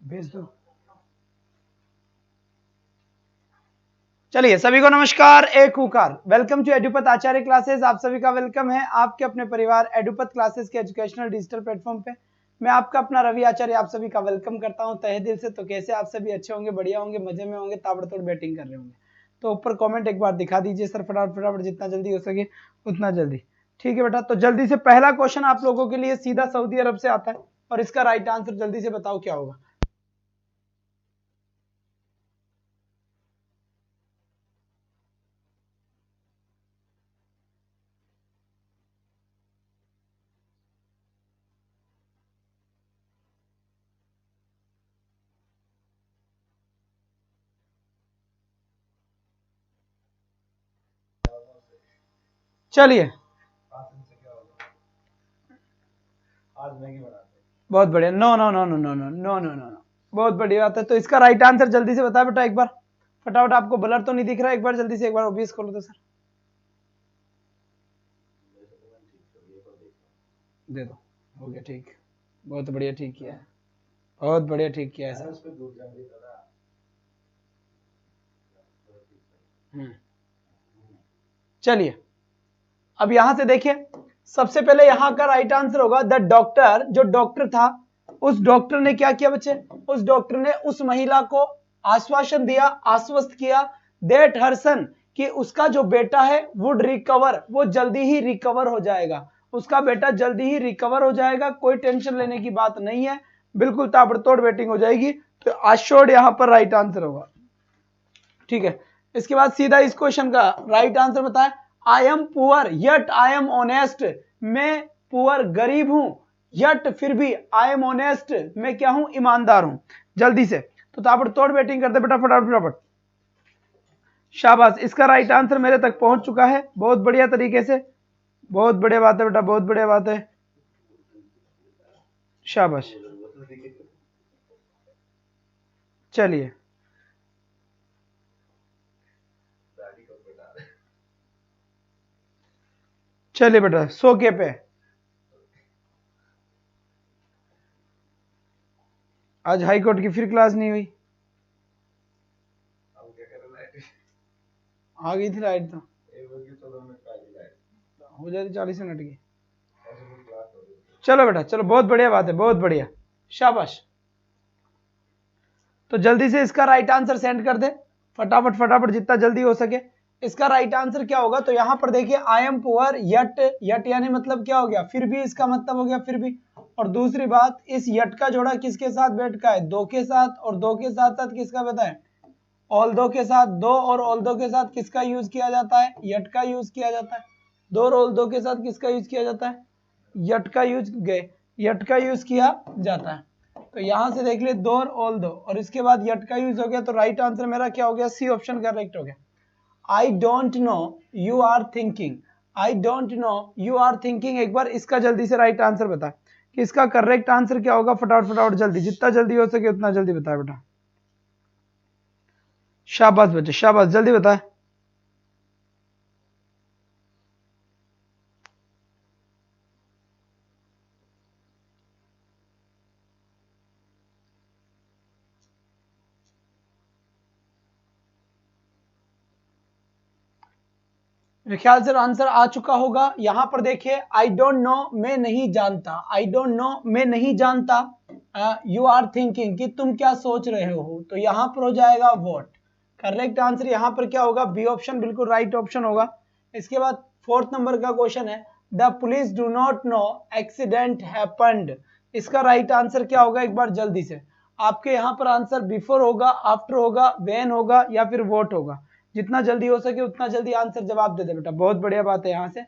भेज दो। चलिए सभी को नमस्कार, एक हुकार, वेलकम टू एडुपत आचार्य क्लासेस। आप सभी का वेलकम है आपके अपने परिवार एडुपत क्लासेस के एजुकेशनल डिजिटल प्लेटफॉर्म पे। मैं आपका अपना रवि आचार्य आप सभी का वेलकम करता हूं तहे दिल से। तो कैसे आप सभी अच्छे होंगे, बढ़िया होंगे, मजे में होंगे, ताबड़तोड़ बैटिंग कर रहे होंगे। तो ऊपर कॉमेंट एक बार दिखा दीजिए सर, फटाफट फटाफट, जितना जल्दी हो सके उतना जल्दी। ठीक है बेटा, तो जल्दी से पहला क्वेश्चन आप लोगों के लिए सीधा सऊदी अरब से आता है और इसका राइट आंसर जल्दी से बताओ क्या होगा। चलिए बहुत बढ़िया, no no no no no no no no no, बहुत बढ़िया बात है। तो इसका राइट आंसर जल्दी से बताओ बेटा एक बार फटाफट। आपको ब्लर तो नहीं दिख रहा, एक बार जल्दी से एक बार ओबीएस खोलो तो सर, दे दो, हो गया ठीक, बहुत बढ़िया, ठीक किया है, बहुत बढ़िया, ठीक किया है सर। चलिए अब यहां से देखिए, सबसे पहले यहां का राइट आंसर होगा द डॉक्टर। जो डॉक्टर था उस डॉक्टर ने क्या किया बच्चे, उस डॉक्टर ने उस महिला को आश्वासन दिया, आश्वस्त किया दैट हर सन, कि उसका जो बेटा है वुड रिकवर, वो जल्दी ही रिकवर हो जाएगा, उसका बेटा जल्दी ही रिकवर हो जाएगा, कोई टेंशन लेने की बात नहीं है, बिल्कुल ताबड़तोड़ बैटिंग हो जाएगी। तो आश्योर्ड यहां पर राइट आंसर होगा। ठीक है, इसके बाद सीधा इस क्वेश्चन का राइट आंसर बताएं। I am poor yet I am honest, मैं पुअर गरीब हूं, यट फिर भी आई एम ऑनेस्ट, मैं क्या हूं, ईमानदार हूं। जल्दी से तो ताबड़तोड़ बैटिंग करते बेटा, फटाफट फटाफट, शाबाश। इसका राइट आंसर मेरे तक पहुंच चुका है बहुत बढ़िया तरीके से, बहुत बढ़िया बात है बेटा, बहुत बढ़िया बात है, शाबाश। चलिए चलिए बेटा, 100 के पे आज हाई कोर्ट की फिर क्लास नहीं हुई, आ गई थी लाइट तो हो जाती 40 मिनट की। चलो बेटा चलो, बहुत बढ़िया बात है, बहुत बढ़िया, शाबाश। तो जल्दी से इसका राइट आंसर सेंड कर दे फटाफट फटाफट, जितना जल्दी हो सके। इसका राइट आंसर क्या होगा, तो यहां पर देखिए I am poor yet, yet यानी मतलब क्या हो गया, फिर भी, इसका मतलब हो गया फिर भी। और दूसरी बात, इस यट का जोड़ा किसके साथ बैठ का है, दो के साथ, और दो के साथ साथ किसका बताएं, ऑल दो के साथ दो, और ऑल दो के साथ किसका यूज किया जाता है, यट का यूज किया जाता है। दो और ऑल दो के साथ किसका यूज किया जाता है, यट का यूज गए, यट का यूज किया जाता है। तो यहां से देख ले, दो और ऑल दो, और इसके बाद यट का यूज हो गया, तो राइट आंसर मेरा क्या हो गया, सी ऑप्शन करेक्ट हो गया। I don't know you are thinking, I don't know you are thinking. एक बार इसका जल्दी से राइट आंसर बता कि इसका करेक्ट आंसर क्या होगा, फटाफट फटाफट जल्दी, जितना जल्दी हो सके उतना जल्दी बता बेटा, शाबाश बच्चे शाबाश, जल्दी बता। मेरे ख्याल से आंसर आ चुका होगा। यहां पर देखिए, आई डोंट नो मैं नहीं जानता, आई डोंट नो मैं नहीं जानता, यू आर थिंकिंग कि तुम क्या सोच रहे हो, तो यहां पर हो जाएगा व्हाट। करेक्ट आंसर यहां पर क्या होगा, बी ऑप्शन बिल्कुल राइट ऑप्शन होगा। इसके बाद फोर्थ नंबर का क्वेश्चन है, the police do not know accident happened, इसका राइट आंसर क्या होगा, एक बार जल्दी से। आपके यहां पर आंसर बिफोर होगा, आफ्टर होगा, व्हेन होगा, या फिर व्हाट होगा, जितना जल्दी हो सके उतना जल्दी आंसर जवाब दे दे बेटा, बहुत बढ़िया बात है। यहाँ से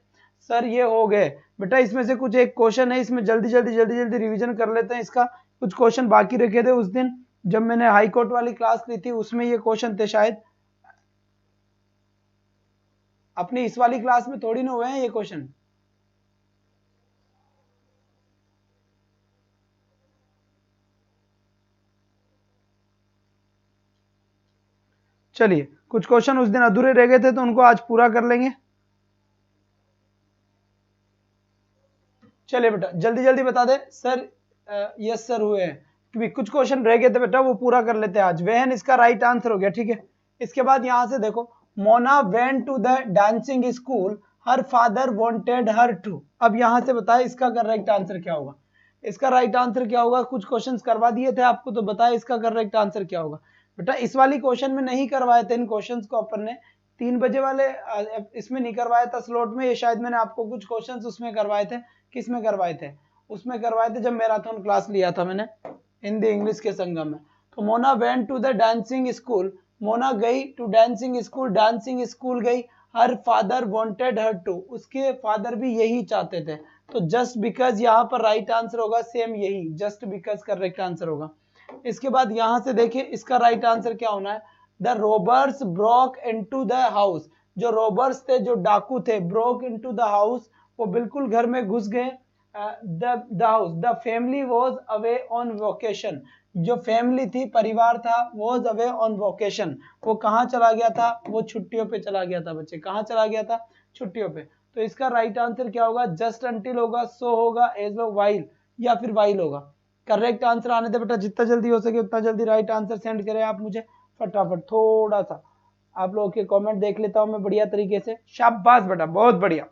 सर ये हो गए बेटा, इसमें से कुछ एक क्वेश्चन है, इसमें जल्दी जल्दी जल्दी जल्दी रिवीजन कर लेते हैं। इसका कुछ क्वेश्चन बाकी रखे थे उस दिन जब मैंने हाई कोर्ट वाली क्लास ली थी, उसमें ये क्वेश्चन थे शायद, अपनी इस वाली क्लास में थोड़ी ना हुए हैं ये क्वेश्चन। चलिए कुछ क्वेश्चन उस दिन अधूरे रह गए थे तो उनको आज पूरा कर लेंगे। चलिए बेटा जल्दी जल्दी बता दे सर, यस सर हुए हैं, कुछ क्वेश्चन रह गए थे बेटा, वो पूरा कर लेते हैं आज। वेन इसका राइट आंसर हो गया, ठीक है। इसके बाद यहां से देखो, Mona went to the dancing school, her father wanted her to. अब यहां से बताए इसका करेक्ट आंसर क्या होगा। इसका राइट आंसर क्या होगा, कुछ क्वेश्चंस करवा दिए थे आपको, तो बताए इसका करेक्ट आंसर क्या होगा। बेटा इस वाली क्वेश्चन में नहीं करवाए थे इन क्वेश्चंस को अपन ने, 3 बजे वाले इसमें नहीं करवाया था स्लॉट में, ये शायद मैंने आपको कुछ क्वेश्चंस उसमें करवाए थे। किस में करवाए थे, उसमें करवाए थे जब मैराथन क्लास लिया था मैंने हिंदी इंग्लिश के संगम में। तो Mona went to the dancing school, Mona गई to dancing school, dancing school गई, her father wanted her to, उसके फादर भी यही चाहते थे। तो जस्ट बिकॉज यहाँ पर राइट आंसर होगा सेम यही, जस्ट बिकॉज करेक्ट आंसर होगा। इसके बाद यहां से देखिए इसका राइट आंसर क्या होना है, the robbers broke into the house, जो रोबर्स थे, जो डाकू थे, ब्रोक इनटू द हाउस, वो बिल्कुल घर में घुस गए। The house, the family was away on vocation, जो फैमिली थी, परिवार था, वाज अवे ऑन वोकेशन, वो कहाँ चला गया था, वो छुट्टियों पे चला गया था। बच्चे कहाँ चला गया था, छुट्टियों पे। तो इसका राइट आंसर क्या होगा, जस्ट अंटिल होगा, सो होगा, एज लो वाइल, या फिर वाइल होगा। करेक्ट आंसर आने दे बेटा, जितना जल्दी हो सके उतना जल्दी राइट आंसर सेंड करें आप मुझे फटाफट। थोड़ा सा आप लोगों के कमेंट देख लेता हूं मैं बढ़िया तरीके से, शाबाश बेटा, बहुत बढ़िया।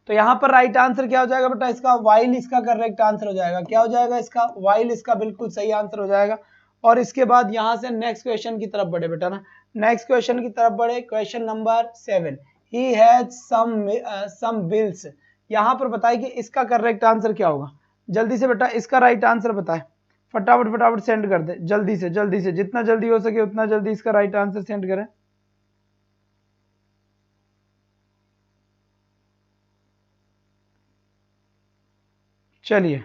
तो यहाँ पर राइट आंसर क्या हो जाएगा बेटा, इसका वाइल इसका करेक्ट आंसर हो जाएगा। क्या हो जाएगा इसका, वाइल इसका बिल्कुल सही आंसर हो जाएगा। और इसके बाद यहां से नेक्स्ट क्वेश्चन की तरफ बढ़े बेटा ना, नेक्स्ट क्वेश्चन की तरफ बढ़े, question number 7, he has some bills. यहाँ पर बताइए कि इसका करेक्ट आंसर क्या होगा, जल्दी से बेटा इसका राइट आंसर बताए, फटाफट फटाफट सेंड कर दे, जल्दी से जितना जल्दी हो सके उतना जल्दी इसका राइट आंसर सेंड करें। चलिए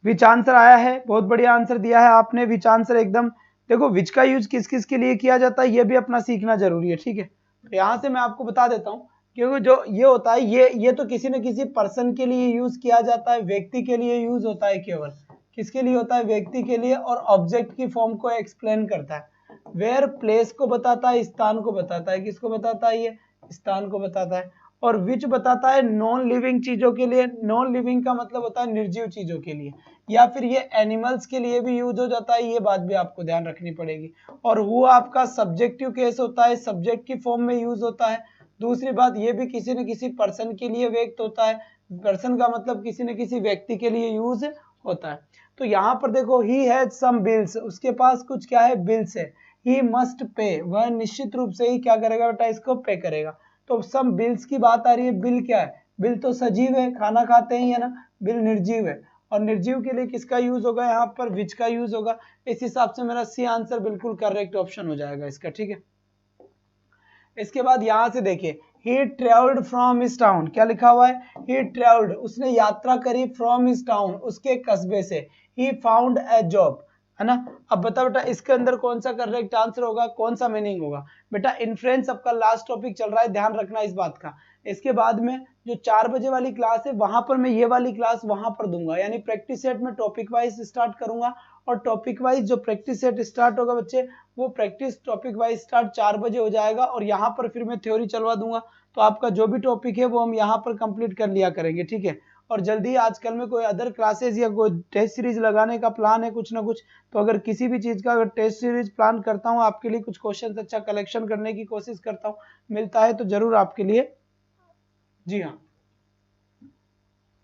विच आंसर आया है, बहुत बढ़िया आंसर दिया है आपने, विच आंसर एकदम। देखो विच का यूज किस किस के लिए किया जाता है ये भी अपना सीखना जरूरी है, ठीक है। तो यहां से मैं आपको बता देता हूं, क्योंकि जो ये होता है ये तो किसी न किसी पर्सन के लिए यूज किया जाता है, व्यक्ति के लिए यूज होता है, केवल किसके लिए होता है, व्यक्ति के लिए, और ऑब्जेक्ट की फॉर्म को एक्सप्लेन करता है। वेयर प्लेस को बताता है, स्थान को बताता है, किसको बताता है, ये स्थान को बताता है। और विच बताता है नॉन लिविंग चीजों के लिए, नॉन लिविंग का मतलब होता है निर्जीव चीजों के लिए, या फिर ये एनिमल्स के लिए भी यूज हो जाता है, ये बात भी आपको ध्यान रखनी पड़ेगी। और वो आपका सब्जेक्टिव केस होता है, सब्जेक्ट की फॉर्म में यूज होता है। दूसरी बात, ये भी किसी न किसी पर्सन के लिए व्यक्त होता है, पर्सन का मतलब किसी न किसी व्यक्ति के लिए यूज होता है। तो यहाँ पर देखो, ही हैज सम बिल्स, उसके पास कुछ क्या है, बिल्स है। ही मस्ट पे, वह निश्चित रूप से ही क्या करेगा बेटा, इसको पे करेगा। तो सम बिल्स की बात आ रही है, बिल क्या है, बिल तो सजीव है, खाना खाते हैं, है ना, बिल निर्जीव है, और निर्जीव के लिए किसका यूज होगा, यहाँ पर विच का यूज होगा। इस हिसाब से मेरा सी आंसर बिल्कुल करेक्ट ऑप्शन हो जाएगा इसका, ठीक है। इसके बाद यहां से देखिए, he traveled from his town, क्या लिखा हुआ है, he traveled, उसने यात्रा करी, from his town, उसके कस्बे से, he found a job, है ना। अब बता बेटा इसके अंदर कौन सा करेक्ट आंसर होगा, कौन सा मीनिंग होगा। बेटा इन्फ्रेंस आपका लास्ट टॉपिक चल रहा है, ध्यान रखना इस बात का। इसके बाद में जो 4 बजे वाली क्लास है, वहां पर मैं ये वाली क्लास वहां पर दूंगा, यानी प्रैक्टिस सेट में टॉपिक वाइज स्टार्ट करूंगा। और टॉपिक वाइज जो प्रैक्टिस सेट स्टार्ट होगा बच्चे, वो प्रैक्टिस टॉपिक वाइज स्टार्ट 4 बजे हो जाएगा, और यहाँ पर फिर मैं थ्योरी चलवा दूंगा। तो आपका जो भी टॉपिक है वो हम यहाँ पर कंप्लीट कर लिया करेंगे, ठीक है। और जल्दी आजकल में कोई अदर क्लासेस या कोई टेस्ट सीरीज लगाने का प्लान है कुछ ना कुछ, तो अगर किसी भी चीज का अगर टेस्ट सीरीज प्लान करता हूँ आपके लिए, कुछ क्वेश्चन अच्छा कलेक्शन करने की कोशिश करता हूँ, मिलता है तो जरूर आपके लिए। जी हाँ,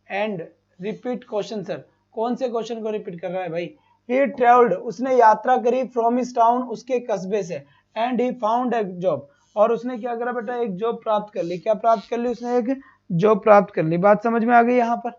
एंड रिपीट क्वेश्चन सर, कौन से क्वेश्चन को रिपीट कर रहा है भाई। ही ट्रेवल्ड, उसने यात्रा करी, फ्रॉम हिज टाउन, उसके कस्बे से, and he found a job, और उसने क्या करा बेटा, एक जॉब प्राप्त कर ली। क्या प्राप्त कर ली, उसने एक जॉब प्राप्त कर ली। बात समझ में आ गई यहाँ पर।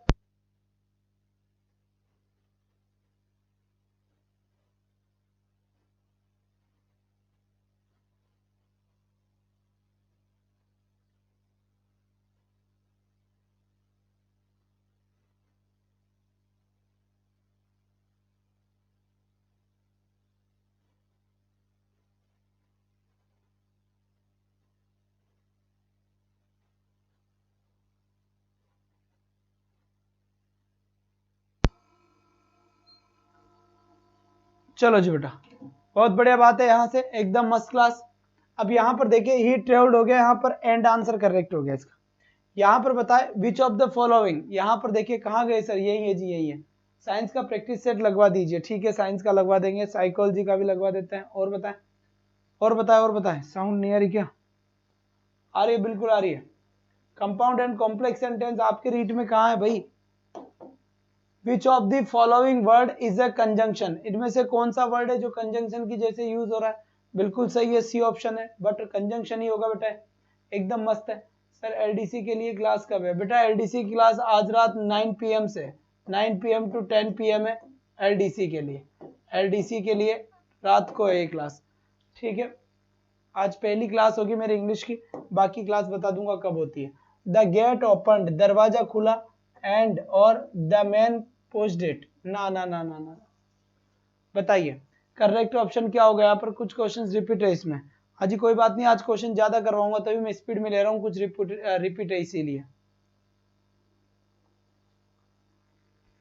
चलो जी बेटा, बहुत बढ़िया बात है, यहाँ से एकदम मस्त क्लास। अब यहाँ पर देखिए, ही ट्रेवल्ड हो गया, यहाँ पर एंड आंसर करेक्ट हो गया इसका। यहाँ पर बताए विच ऑफ द फॉलोइंग, यहाँ पर देखिए कहाँ गए सर, यही है जी, यही है। साइंस का प्रैक्टिस सेट लगवा दीजिए, ठीक है, साइंस का लगवा देंगे, साइकोलॉजी का भी लगवा देते हैं। और बताएं, और बताएं, और बताएं, साउंड नहीं आ रही क्या? आ रही है, बिल्कुल आ रही है। कंपाउंड एंड कॉम्प्लेक्स सेंटेंस आपके रीट में कहाँ है भाई? Which of the following word is a conjunction, इनमें से कौन सा वर्ड है जो कंजंक्शन की जैसे यूज हो रहा है? बिल्कुल सही है, सी ऑप्शन है, बट कंजंक्शन ही होगा बेटा, एकदम मस्त है। सर एलडीसी के लिए क्लास कब है? बेटा एलडीसी की क्लास आज रात 9 PM से 9 PM टू 10 PM है एलडीसी के लिए। एलडीसी के लिए रात को है क्लास, ठीक है। आज पहली क्लास होगी मेरी इंग्लिश की, बाकी क्लास बता दूंगा कब होती है। द गेट ओपन, दरवाजा खुला, एंड और द मैन पोस्टेड इट, ना ना ना ना ना, बताइए करेक्ट ऑप्शन क्या होगा? यहाँ पर कुछ क्वेश्चंस रिपीट है इसमें। हाजी कोई बात नहीं, आज क्वेश्चन ज्यादा करवाऊंगा तभी मैं स्पीड में ले रहा हूँ, कुछ रिपीट है इसीलिए।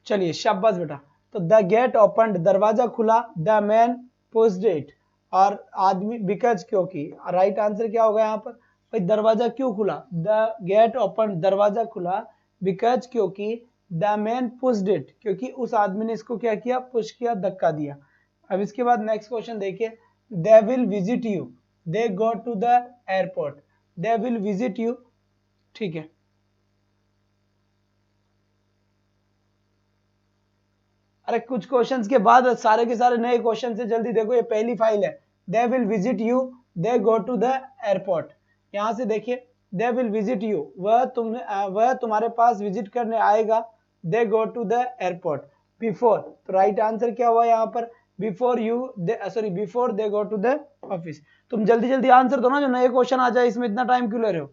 चलिए शाबाश बेटा। तो द गेट ओपन, दरवाजा खुला, द मैन पोस्टेड इट, और आदमी, बिकॉज क्योंकि, राइट आंसर क्या होगा यहाँ पर? भाई दरवाजा क्यों खुला? द गेट ओपन, दरवाजा खुला, बिकॉज क्योंकि, द मैन पुश्ड इट, क्योंकि उस आदमी ने इसको क्या किया? पुश किया, धक्का दिया। अब इसके बाद नेक्स्ट क्वेश्चन देखिए, they will visit you, they go to the airport, they will visit you, ठीक है। अरे कुछ क्वेश्चंस के बाद सारे के सारे नए क्वेश्चन से जल्दी देखो, ये पहली फाइल है। They will visit you, they go to the airport, यहां से देखिए दे विल विजिट यू, वह तुम्हारे पास विजिट करने आएगा, they go to the airport. Before, तो राइट आंसर क्या हुआ यहाँ पर? Before you, sorry before they go to the office. तुम जल्दी जल्दी आंसर दो ना, जो नए क्वेश्चन आ जाए, इसमें इतना टाइम क्यों ले रहे हो?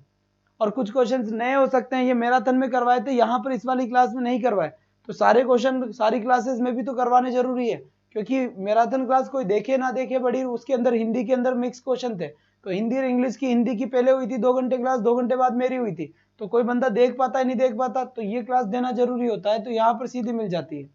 और कुछ क्वेश्चन नए हो सकते हैं, ये मैराथन में करवाए थे, यहाँ पर इस वाली क्लास में नहीं करवाए, तो सारे क्वेश्चन सारी क्लासेस में भी तो करवाने जरूरी है, क्योंकि मैराथन क्लास कोई देखे ना देखे बड़ी, उसके अंदर हिंदी के अंदर मिक्स क्वेश्चन थे, तो हिंदी और इंग्लिश की, हिंदी की पहले हुई थी 2 घंटे क्लास, 2 घंटे बाद मेरी हुई थी, तो कोई बंदा देख पाता है नहीं देख पाता, तो ये क्लास देना जरूरी होता है, तो यहाँ पर सीधी मिल जाती है,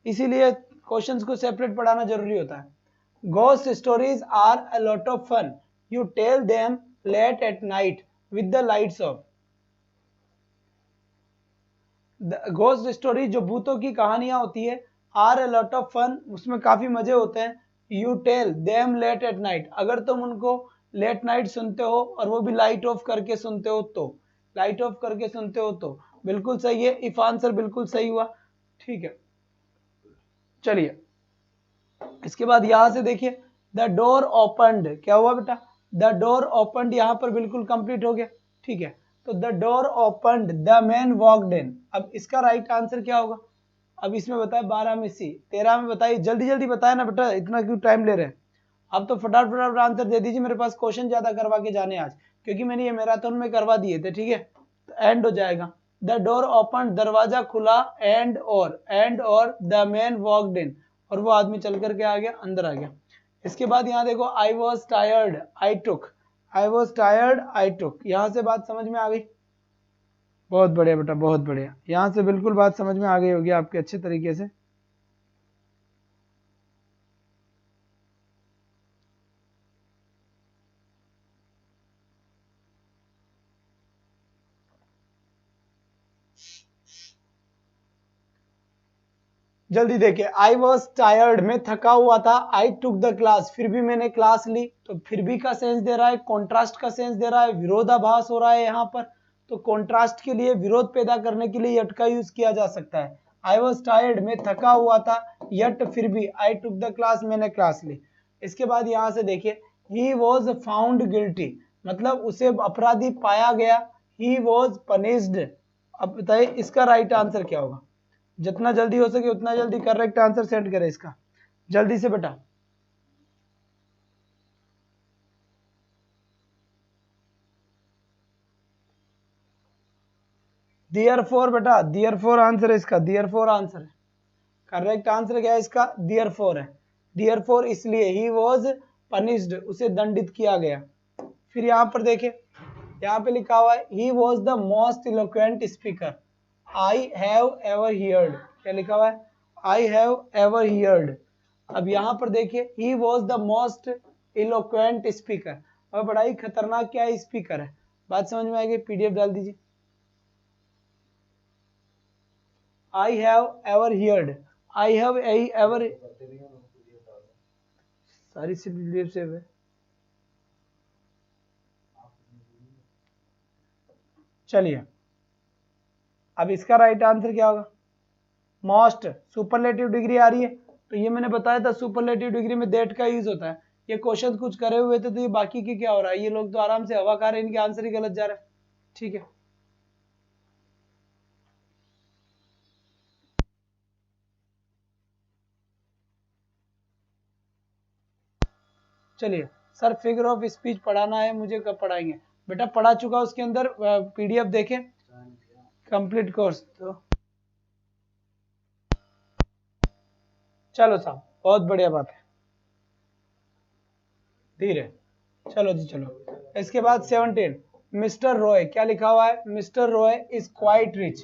इसीलिए क्वेश्चंस को सेपरेट पढ़ाना जरूरी होता है। Ghost stories are a lot of fun, you tell them late at night with the lights off. Ghost story, जो भूतों की कहानियां होती है, are a lot of fun, उसमें काफी मजे होते हैं। You tell them late at night, अगर तुम उनको लेट नाइट सुनते हो और वो भी लाइट ऑफ करके सुनते हो, तो लाइट ऑफ करके सुनते हो तो बिल्कुल सही है, इफ आंसर बिल्कुल सही हुआ, ठीक है। चलिए इसके बाद यहां से देखिए, द डोर ओपनड, क्या हुआ बेटा? द डोर ओपनड, यहां पर बिल्कुल कंप्लीट हो गया, ठीक है। तो the door opened, the man walked in, अब इसका राइट आंसर क्या होगा? अब इसमें बताए 12 में सी, 13 में बताइए, जल्दी जल्दी बताए ना बेटा, इतना क्यों टाइम ले रहे हैं? अब तो फटाफट फटाफट आंसर दे दीजिए, मेरे पास क्वेश्चन ज्यादा करवा के जाने आज, क्योंकि मैंने ये मैराथन में करवा दिए थे, ठीक है, तो एंड हो जाएगा। द डोर ओपन, दरवाजा खुला, एंड और द मैन वॉकड इन, और वो आदमी चल करके आ गया, अंदर आ गया। इसके बाद यहाँ देखो, I was tired I took, I was tired I took, यहां से बात समझ में आ गई? बहुत बढ़िया बेटा, बहुत बढ़िया, यहां से बिल्कुल बात समझ में आ गई होगी आपके अच्छे तरीके से। जल्दी देखिए, आई वॉज टायर्ड, में थका हुआ था, आई टुक द क्लास, फिर भी मैंने क्लास ली, तो फिर भी का सेंस दे रहा है, कॉन्ट्रास्ट का सेंस दे रहा है, विरोधाभास हो रहा है यहाँ पर, तो कॉन्ट्रास्ट के लिए, विरोध पैदा करने के लिए यट का यूज किया जा सकता है। आई वॉज टायर्ड, में थका हुआ था, यट फिर भी, आई टुक द क्लास, मैंने क्लास ली। इसके बाद यहाँ से देखिए, ही वॉज फाउंड गिल्टी, मतलब उसे अपराधी पाया गया, ही वॉज पनिश्ड। अब बताइए इसका राइट आंसर क्या होगा? जितना जल्दी हो सके उतना जल्दी करेक्ट आंसर सेंड करें इसका, जल्दी से बेटा। देयरफॉर बेटा, देयरफॉर आंसर है इसका, देयरफॉर आंसर है, करेक्ट आंसर क्या है इसका? देयरफॉर है। देयरफॉर इसलिए, ही वाज पनिश्ड, उसे दंडित किया गया। फिर यहाँ पर देखें, यहाँ पे लिखा हुआ है, he was the most eloquent speaker I have ever heard, क्या लिखा हुआ है? I have ever heard. अब यहाँ पर देखिए, he was the most eloquent speaker, और बड़ा ही खतरनाक क्या है? स्पीकर है। बात समझ में आएगी? पीडीएफ डाल दीजिए। I have ever heard, I have ever, सारी सी पीडीएफ सेव है। चलिए अब इसका राइट आंसर क्या होगा? मोस्ट, सुपरलेटिव डिग्री आ रही है, तो ये मैंने बताया था सुपरलेटिव डिग्री में दैट का यूज होता है। ये क्वेश्चन कुछ करे हुए थे तो ये बाकी के क्या हो रहा है, ये लोग तो आराम से हवा खा रहे हैं, इनके आंसर ही गलत जा रहा है। ठीक है, चलिए सर फिगर ऑफ स्पीच पढ़ाना है मुझे, कब पढ़ाएंगे? बेटा पढ़ा चुका उसके अंदर, पीडीएफ देखें कंप्लीट कोर्स। तो चलो साहब बहुत बढ़िया बात है, धीरे, चलो जी चलो। इसके बाद 17, मिस्टर रॉय, क्या लिखा हुआ है? Mister Roy is quite rich,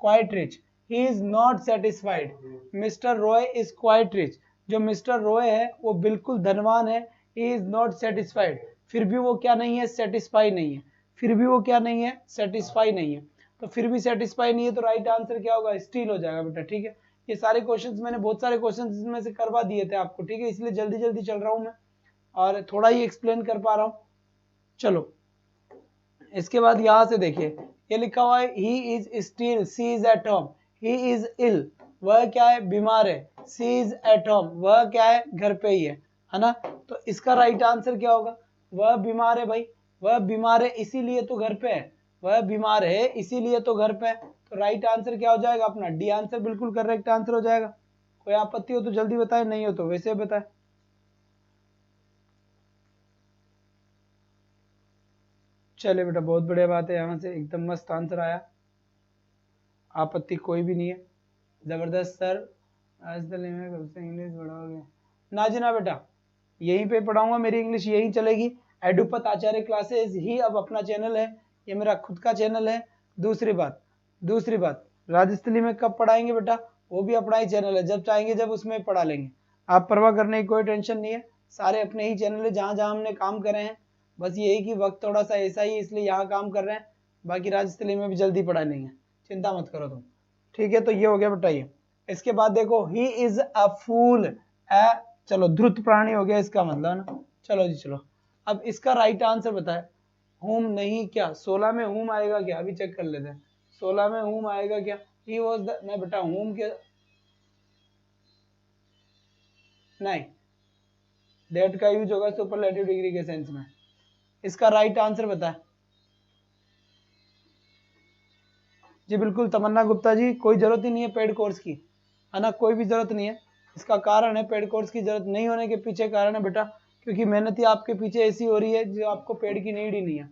quite rich, he is not satisfied. Mister Roy is quite rich, जो मिस्टर रॉय है वो बिल्कुल धनवान है, ही इज नॉट सेटिस्फाइड, फिर भी वो क्या नहीं है? सेटिस्फाई नहीं है, फिर भी वो क्या नहीं है? सेटिस्फाई नहीं है। तो फिर भी सेटिस्फाई नहीं है तो राइट आंसर क्या होगा? स्टील हो जाएगा बेटा। ठीक है, ये सारे क्वेश्चंस मैंने बहुत सारे क्वेश्चंस इसमें से करवा दिए थे आपको, ठीक है, इसलिए जल्दी जल्दी चल रहा हूं मैं और थोड़ा ही एक्सप्लेन कर पा रहा हूं। चलो इसके बाद यहां से देखिए, ये लिखा हुआ है he is still, she is at home, he is ill, वह क्या है? बीमार है, सी इज एट होम, वह क्या है? घर पे ही है ना? तो इसका राइट आंसर क्या होगा? वह बीमार है भाई, वह बीमार है इसीलिए तो घर पे है, वह बीमार है इसीलिए तो घर पे है। तो राइट आंसर क्या हो जाएगा अपना? डी आंसर बिल्कुल करेक्ट आंसर हो जाएगा। कोई आपत्ति हो तो जल्दी बताए, नहीं हो तो वैसे बताए। चलिए बेटा बहुत बढ़िया बात है, यहाँ से एकदम मस्त आंसर आया, आपत्ति कोई भी नहीं है, जबरदस्त सर। आज तक कब से इंग्लिश पढ़ाओगे? ना जी ना बेटा, यहीं पे पढ़ाऊंगा, मेरी इंग्लिश यहीं चलेगी। एडुपत आचार्य क्लासेस ही अब अपना चैनल है, ये मेरा खुद का चैनल है। दूसरी बात राजस्थली में कब पढ़ाएंगे बेटा? वो भी अपना ही चैनल है, जब चाहेंगे जब उसमें पढ़ा लेंगे, आप परवाह करने की कोई टेंशन नहीं है, सारे अपने ही चैनल है जहां जहां हमने काम करे हैं। बस यही कि वक्त थोड़ा सा ऐसा ही इसलिए यहाँ काम कर रहे हैं, बाकी राजस्थली में भी जल्दी पढ़ा लेंगे, चिंता मत करो तुम। ठीक है, तो ये हो गया बेटा ये। इसके बाद देखो ही इज अ फूल, चलो ध्रुत प्राणी हो गया इसका मतलब ना। चलो जी चलो, अब इसका राइट आंसर बताए। होम नहीं, क्या 16 में होम आएगा क्या? अभी चेक कर लेते हैं, 16 में होम आएगा क्या? ही वाज द, नहीं बेटा होम के नहीं, दैट का यूज होगा सुपरलेटिव डिग्री के सेंस में। इसका राइट आंसर बताए जी। बिल्कुल तमन्ना गुप्ता जी, कोई जरूरत ही नहीं है पेड कोर्स की, है ना, कोई भी जरूरत नहीं है। इसका कारण है पेड कोर्स की जरूरत नहीं होने के पीछे कारण है बेटा, क्योंकि मेहनत ही आपके पीछे ऐसी हो रही है जो आपको पेड की नीड ही नहीं है।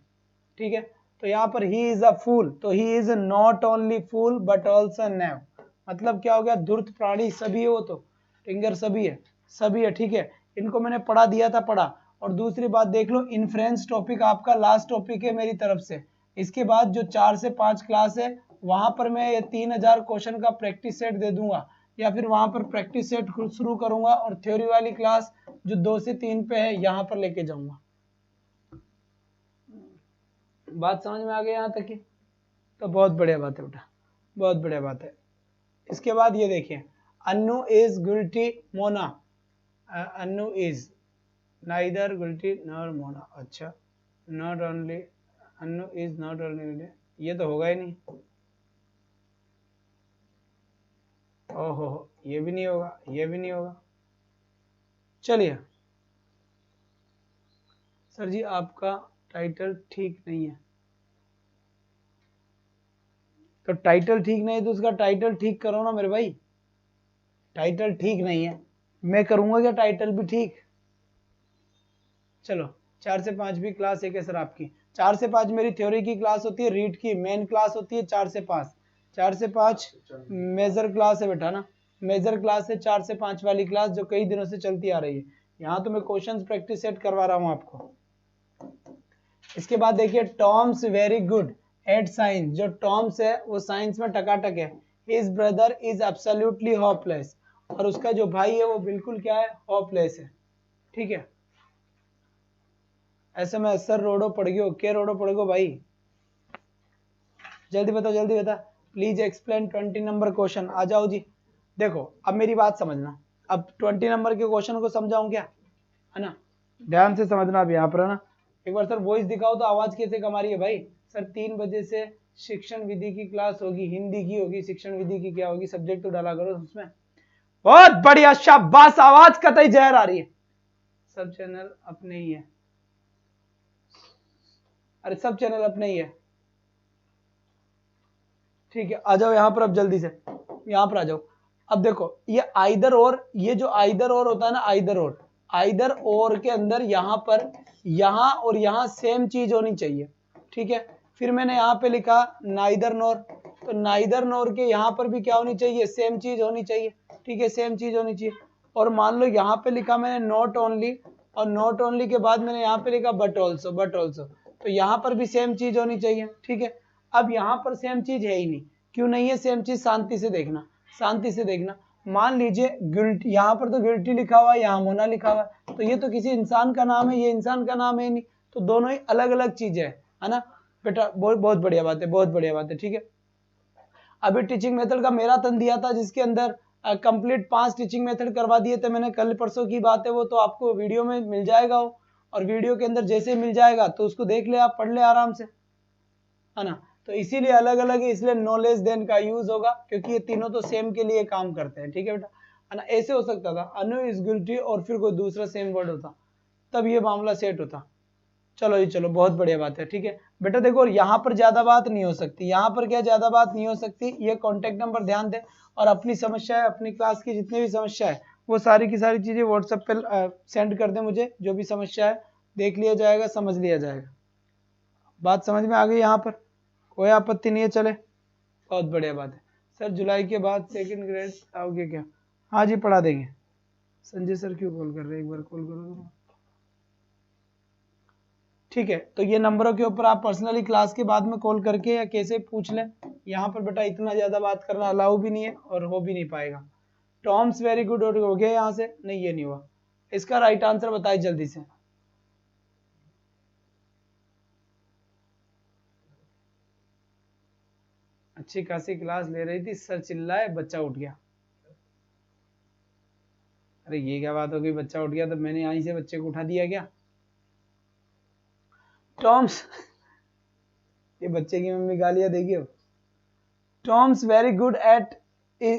ठीक है, तो यहाँ पर ही इज अ फूल, तो he is not only fool but also naive, मतलब क्या हो गया? धूर्त प्राणी सभी है वो तो, टिंगर सभी है, सभी है। ठीक है, इनको मैंने पढ़ा दिया था, पढ़ा। और दूसरी बात देख लो, इन्फ्रेंस टॉपिक आपका लास्ट टॉपिक है मेरी तरफ से। इसके बाद जो 4 से 5 क्लास है वहां पर मैं ये 3000 क्वेश्चन का प्रैक्टिस सेट दे दूंगा, या फिर वहां पर प्रैक्टिस सेट शुरू करूंगा और थ्योरी वाली क्लास जो 2 से 3 पे है यहाँ पर लेके जाऊंगा। बात समझ में आ गई यहाँ तक की? तो बहुत बढ़िया बात है बेटा, बहुत बढ़िया बात है। इसके बाद ये देखिए, Annu is guilty Mona, Annu is neither guilty nor Mona, अच्छा not only, Annu is not only, ये तो होगा ही नहीं, ओहो ये भी नहीं होगा, ये भी नहीं होगा। चलिए सर जी आपका टाइटल ठीक नहीं है, तो टाइटल ठीक नहीं है तो उसका टाइटल ठीक करो ना मेरे भाई, टाइटल ठीक नहीं है, मैं करूंगा क्या टाइटल भी ठीक? चलो 4 से 5 भी क्लास है क्या सर आपकी? 4 से 5 मेरी थ्योरी की क्लास होती है, रीड की मेन क्लास होती है 4 से 5, 4 से 5 मेजर क्लास है बेटा ना, मेजर क्लास है 4 से 5 वाली क्लास जो कई दिनों से चलती आ रही है। यहाँ तो मैं क्वेश्चंस प्रैक्टिस सेट करवा रहा हूँ आपको। इसके बाद देखिए, Tom's very good at science, जो टॉम्स है वो साइंस में टकाटक है। His brother is absolutely hopeless, और उसका जो भाई है वो बिल्कुल क्या है? होपलेस है। ठीक है, ऐसे में सर रोडो पड़ गयो, के रोडो पड़ गयो भाई, जल्दी बताओ जल्दी बता। Please explain 20 number question. आ जाओ जी। देखो अब मेरी बात समझना, अब 20 नंबर के क्वेश्चन को समझाऊं क्या, है ना, ध्यान से समझना। अब यहाँ पर है ना, एक बार सर वॉइस दिखाओ तो आवाज कैसे कमा रही है भाई। सर 3 बजे से शिक्षण विधि की क्लास होगी, हिंदी की होगी, शिक्षण विधि की क्या होगी, सब्जेक्ट तो डाला करो उसमें। बहुत बढ़िया, शाबाश, आवाज कतई जहर आ रही है। सब चैनल अपने ही है, अरे सब चैनल अपने ही है, ठीक है। आ जाओ यहाँ पर अब जल्दी से, यहाँ पर आ जाओ। अब देखो ये आइदर और, ये जो आइदर और होता है ना, आइदर और, आइदर और के अंदर यहाँ पर, यहाँ और यहाँ सेम चीज होनी चाहिए, ठीक है। फिर मैंने यहाँ पे लिखा नाइदर नोर, तो नाइदर नोर के यहाँ पर भी क्या होनी चाहिए, सेम चीज होनी चाहिए, ठीक है, सेम चीज होनी चाहिए। और मान लो यहाँ पे लिखा मैंने नॉट ओनली, और नॉट ओनली के बाद मैंने यहाँ पे लिखा बट ऑल्सो, बट ऑल्सो, तो यहाँ पर भी सेम चीज होनी चाहिए, ठीक है। अब यहाँ पर सेम चीज है ही नहीं, क्यों नहीं है सेम चीज, शांति से देखना, शांति से देखना। मान लीजिए गिल्टी, यहाँ पर तो गिल्टी लिखा हुआ है, यहाँ मोना लिखा हुआ है, तो ये तो किसी इंसान का नाम है, ये इंसान का नाम है नहीं, तो दोनों ही अलग अलग चीजें है ना बेटा। बहुत बढ़िया बात है, बहुत बढ़िया बात है, ठीक है। अभी टीचिंग मेथड का मेरा तन दिया था, जिसके अंदर कंप्लीट 5 टीचिंग मेथड करवा दिए थे मैंने, कल परसों की बात है वो, तो आपको वीडियो में मिल जाएगा वो, और वीडियो के अंदर जैसे मिल जाएगा तो उसको देख ले, आप पढ़ ले आराम से, है ना। तो इसीलिए अलग अलग है, इसलिए नो लेस देन का यूज होगा, क्योंकि ये तीनों तो सेम के लिए काम करते हैं, ठीक है बेटा, है ना। ऐसे हो सकता था अनु इज गिल्टी और फिर कोई दूसरा सेम वर्ड होता, तब ये मामला सेट होता। चलो जी चलो, बहुत बढ़िया बात है, ठीक है बेटा। देखो यहाँ पर ज्यादा बात नहीं हो सकती, यहाँ पर क्या ज्यादा बात नहीं हो सकती, ये कॉन्टेक्ट नंबर ध्यान दे, और अपनी समस्या है, अपनी क्लास की जितनी भी समस्या है वो सारी की सारी चीजें व्हाट्सएप पे सेंड कर दे मुझे, जो भी समस्या है देख लिया जाएगा, समझ लिया जाएगा। बात समझ में आ गई, यहाँ पर कोई आपत्ति नहीं है, चले, बहुत बढ़िया बात है। सर जुलाई के बाद सेकंड ग्रेड आओगे क्या, हाँ जी पढ़ा देंगे। संजय सर क्यों कॉल कर रहे हैं, एक बार कॉल करो, ठीक है। तो ये नंबरों के ऊपर आप पर्सनली क्लास के बाद में कॉल करके या कैसे पूछ लें, यहाँ पर बेटा इतना ज्यादा बात करना अलाउ भी नहीं है और हो भी नहीं पाएगा। टॉम्स वेरी गुड हो गया यहाँ से, नहीं ये नहीं हुआ, इसका राइट आंसर बताइए जल्दी से। अच्छी खासी क्लास ले रही थी, सर चिल्लाए, बच्चा उठ गया। अरे ये क्या बात हो गई, बच्चा उठ गया तो मैंने यहीं से बच्चे को उठा दिया क्या। टॉम्स ये बच्चे की मम्मी गालियां देगी अब। Tom's very good at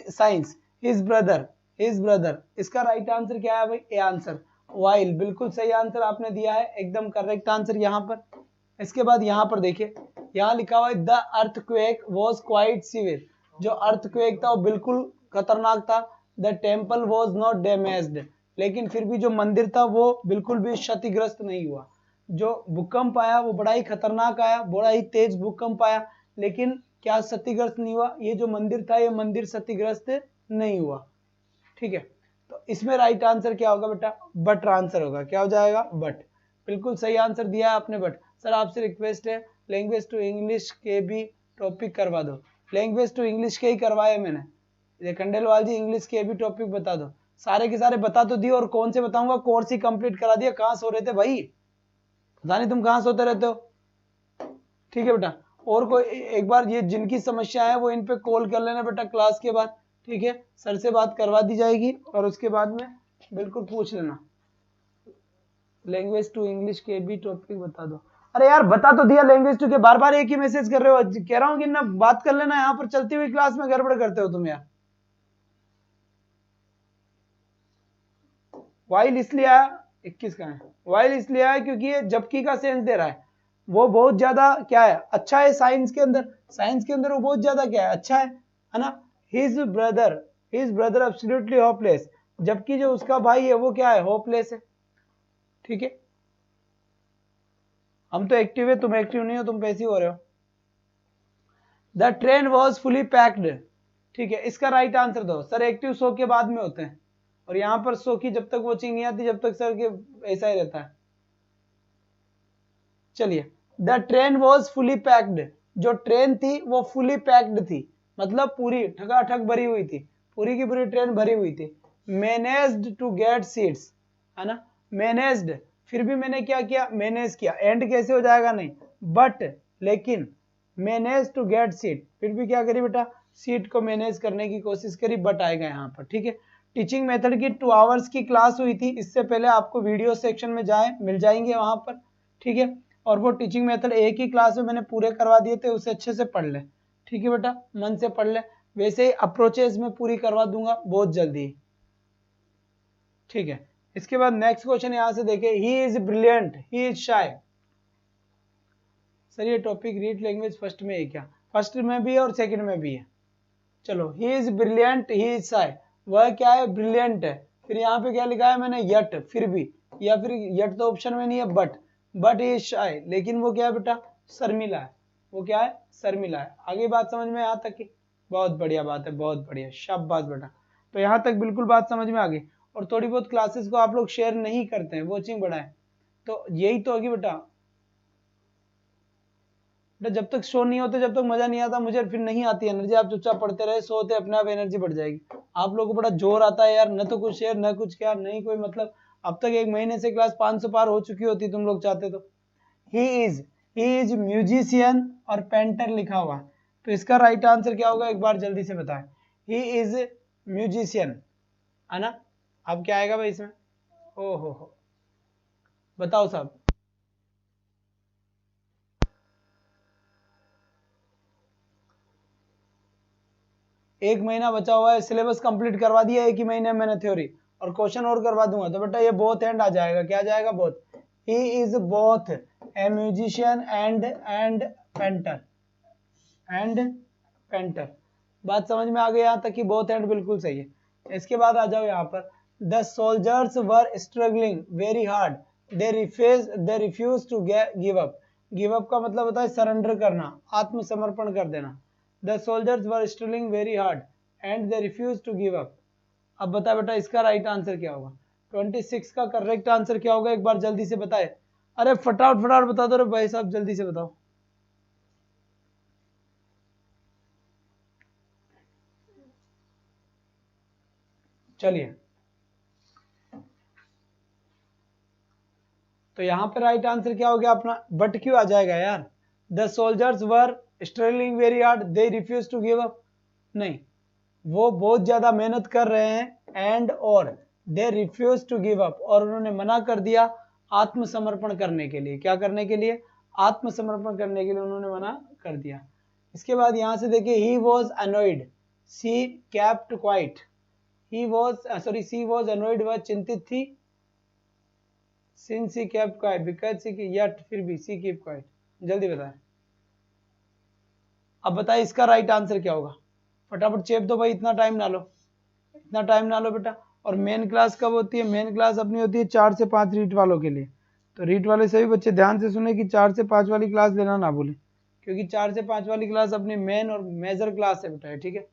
science, his brother, इसका राइट आंसर क्या है भाई, ए आंसर, वाइल, बिल्कुल सही आंसर आपने दिया है, एकदम करेक्ट आंसर यहाँ पर। इसके बाद यहाँ पर देखिए, यहाँ लिखा हुआ है the earthquake was quite severe, जो अर्थक्वेक था वो बिल्कुल खतरनाक था। The temple was not damaged, लेकिन फिर भी जो मंदिर था वो बिल्कुल भी क्षतिग्रस्त नहीं हुआ। जो भूकंप आया वो बड़ा ही खतरनाक आया, बड़ा ही तेज भूकंप आया, लेकिन क्या क्षतिग्रस्त नहीं हुआ, ये जो मंदिर था ये मंदिर क्षतिग्रस्त नहीं हुआ, ठीक है। तो इसमें राइट आंसर क्या होगा बेटा, बट आंसर होगा, क्या हो जाएगा, बट, बिल्कुल सही आंसर दिया है आपने बट। सर आपसे रिक्वेस्ट है लैंग्वेज टू इंग्लिश के भी टॉपिक करवा दो, लैंग्वेज टू इंग्लिश के ही करवाए मैंने, ये खंडेलवाल जी इंग्लिश के भी टॉपिक बता दो, सारे के सारे बता तो दिए, और कौन से बताऊंगा, कोर्स ही कंप्लीट करा दिया। कहाँ सो रहे थे भाई, पता नहीं तुम कहाँ सोते रहते हो, ठीक है बेटा। और कोई एक बार ये जिनकी समस्या है वो इन पे कॉल कर लेना बेटा क्लास के बाद, ठीक है, सर से बात करवा दी जाएगी, और उसके बाद में बिल्कुल पूछ लेना। लैंग्वेज टू इंग्लिश के भी टॉपिक बता दो, अरे यार बता तो दिया लैंग्वेज टू के, बार बार एक ही मैसेज कर रहे हो, कह रहा हूँ कि ना बात कर लेना, यहाँ पर चलती हुई क्लास में गड़बड़ करते हो तुम यार। वाइल इसलिए आया, 21 का है, वाइल इसलिए आया क्योंकि ये जबकि का सेंस दे रहा है, वो बहुत ज्यादा क्या है, अच्छा है, साइंस के अंदर, साइंस के अंदर वो बहुत ज्यादा क्या है, अच्छा है ना। हिज ब्रदर एब्सोल्युटली होपलेस, जबकि जो उसका भाई है वो क्या है, होपलेस है, ठीक है। हम तो एक्टिव है, तुम एक्टिव नहीं हो, तुम पैसे हो रहे हो। The train was fully packed, ठीक है, इसका राइट आंसर दो। सर एक्टिव 100 के बाद में होते हैं, और यहां पर 100 की जब तक वॉचिंग नहीं आती जब तक सर के ऐसा ही रहता है। चलिए, the train was fully packed, जो ट्रेन थी वो फुली पैक्ड थी, मतलब पूरी ठकाठक भरी हुई थी, पूरी की पूरी ट्रेन भरी हुई थी। मैनेज्ड टू गेट सीट्स, है ना, मैनेज्ड, फिर भी मैंने क्या किया, मैनेज किया, एंड कैसे हो जाएगा, नहीं बट, लेकिन मैनेज टू गेट सीट, फिर भी क्या करी बेटा, सीट को मैनेज करने की कोशिश करी, बट आएगा यहाँ पर, ठीक है। टीचिंग मेथड की 2 आवर्स की क्लास हुई थी, इससे पहले आपको वीडियो सेक्शन में मिल जाएंगे वहां पर, ठीक है। और वो टीचिंग मेथड एक ही क्लास में मैंने पूरे करवा दिए थे, उसे अच्छे से पढ़ ले, ठीक है बेटा, मन से पढ़ ले। वैसे ही अप्रोचेस में पूरी करवा दूंगा बहुत जल्दी, ठीक है। इसके बाद नेक्स्ट क्वेश्चन यहां से देखें, he is brilliant, he is shy. Sir ये टॉपिक रीड लैंग्वेज फर्स्ट में है क्या? फर्स्ट में भी है और सेकंड में भी है। चलो, he is brilliant, he is शाय, वह क्या है, ब्रिलियंट है। फिर यहाँ पे क्या लिखा है मैंने, यट, फिर भी, या फिर यट तो ऑप्शन में नहीं है, बट ही इज शाय, लेकिन वो क्या है बेटा, शर्मिला है। वो क्या है, शर्मिला है। आगे बात समझ में यहाँ तक की? बहुत बढ़िया बात है, बहुत बढ़िया, शाबाश बेटा। तो यहाँ तक बिल्कुल बात समझ में आ गई। और थोड़ी बहुत क्लासेस को आप लोग शेयर नहीं करते हैं, वॉचिंग बढ़ाएं, तो यही तो होगी बेटा। जब तक शो नहीं होते, जब तक मजा नहीं आता, मुझे फिर नहीं आती एनर्जी। आप चुपचाप पढ़ते रहे, सो होते अपने आप एनर्जी बढ़ जाएगी। आप लोगों को बड़ा जोर आता है यार, न तो कुछ शेयर, न कुछ क्या, नहीं कोई मतलब। अब तक एक महीने से क्लास 500 पार हो चुकी होती, तुम लोग चाहते तो। ही इज म्यूजिशियन और पेंटर लिखा हुआ, तो इसका राइट आंसर क्या होगा, एक बार जल्दी से बताएं। ही इज म्यूजिशियन, है ना? अब क्या आएगा भाई इसमें? हो बताओ साहब। एक महीना बचा हुआ है, सिलेबस कंप्लीट करवा दिया एक ही महीने में मैंने थ्योरी, और क्वेश्चन और करवा दूंगा, तो बेटा ये बोथ एंड आ जाएगा। क्या आ जाएगा, both. He is both A musician and painter. बात समझ में आ गई यहाँ तक कि बोथ एंड बिल्कुल सही है। इसके बाद आ जाओ यहाँ पर, the soldiers were struggling very hard, they refuse to give up. Give up का मतलब होता है सरेंडर करना, आत्मसमर्पण कर देना। The soldiers were struggling very hard and they refuse to give up. अब बता बेटा इसका राइट आंसर क्या होगा? 26 का करेक्ट आंसर क्या होगा, एक बार जल्दी से बताए। अरे फटाफट बता दो रे भाई साहब, जल्दी से बताओ। चलिए, तो यहां पर राइट आंसर क्या हो गया अपना, बट क्यों आ जाएगा यार? The soldiers were struggling very hard, they refuse to give up. नहीं, वो बहुत ज्यादा मेहनत कर रहे हैं, एंड और they refuse to give up, और उन्होंने मना कर दिया आत्मसमर्पण करने के लिए। क्या करने के लिए? आत्मसमर्पण करने के लिए उन्होंने मना कर दिया। इसके बाद यहां से देखिए, he was annoyed, she kept quiet. He was sorry she was annoyed, वह चिंतित थी। Since she kept quiet, because she, yet, फिर भी सी कीप क्वाइट। जल्दी बताएं। अब बताइए इसका राइट आंसर क्या होगा? फटाफट चेप दो भाई, इतना टाइम ना लो, इतना टाइम ना लो बेटा। और मेन क्लास कब होती है? मेन क्लास अपनी होती है 4 से 5 रीट वालों के लिए। तो रीट वाले सभी बच्चे ध्यान से सुने कि 4 से 5 वाली क्लास लेना ना भूलें, क्योंकि 4 से 5 वाली क्लास अपनी मेन और मेजर क्लास है बेटा, ठीक है।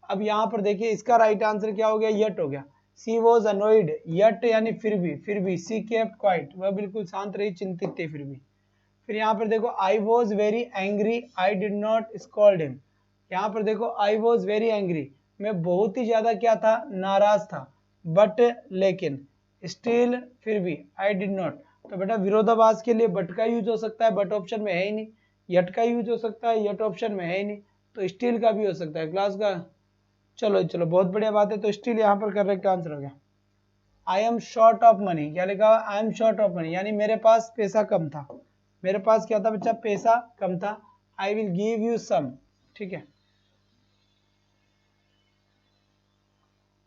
अब यहाँ पर देखिए इसका राइट आंसर क्या हो गया, यट हो गया। सी वॉज अनोइड, यट यानी फिर भी सी केप्ट क्वाइट, वह बिल्कुल शांत रही, चिंतित थे फिर भी। फिर यहाँ पर देखो, I was very angry, I did not scold him. यहाँ पर देखो, आई वॉज वेरी एंग्री, मैं बहुत ही ज्यादा क्या था, नाराज था, बट लेकिन, स्टिल फिर भी, आई डिड नॉट। तो बेटा विरोधाभास के लिए बट का यूज हो सकता है, बट ऑप्शन में है ही नहीं। यट का यूज हो सकता है, यट ऑप्शन में है ही नहीं। तो स्टिल का भी हो सकता है, क्लास का। चलो बहुत बढ़िया बात है, तो स्टिल यहाँ पर करेक्ट आंसर हो गया। आई एम शॉर्ट ऑफ मनी, क्या लिखा हुआ? आई एम शॉर्ट ऑफ मनी, यानी मेरे पास पैसा कम था। मेरे पास क्या था बच्चा? पैसा कम था। I will give you some, ठीक है।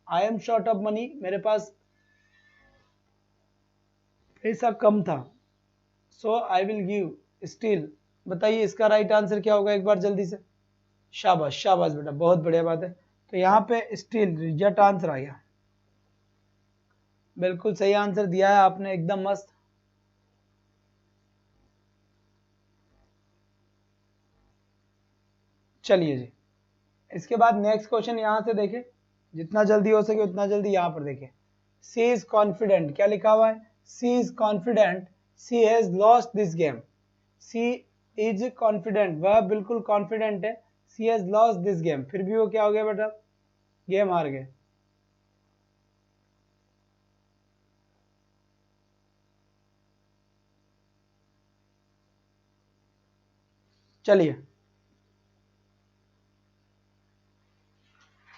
I am short of money, मेरे पास पैसा कम था, so I will give still. बताइए इसका राइट आंसर क्या होगा, एक बार जल्दी से। शाबाश शाबाश बेटा, बहुत बढ़िया बात है। तो यहाँ पे स्टिल रिजल्ट आंसर आ गया, बिल्कुल सही आंसर दिया है आपने, एकदम मस्त। चलिए जी, इसके बाद नेक्स्ट क्वेश्चन यहां से देखें, जितना जल्दी हो सके उतना जल्दी यहां पर देखें। सी इज कॉन्फिडेंट, क्या लिखा हुआ है? She is confident she has lost this game. She is confident, वह बिल्कुल कॉन्फिडेंट है, she has lost this game, फिर भी वो क्या हो गया बेटा? गेम हार गए। चलिए,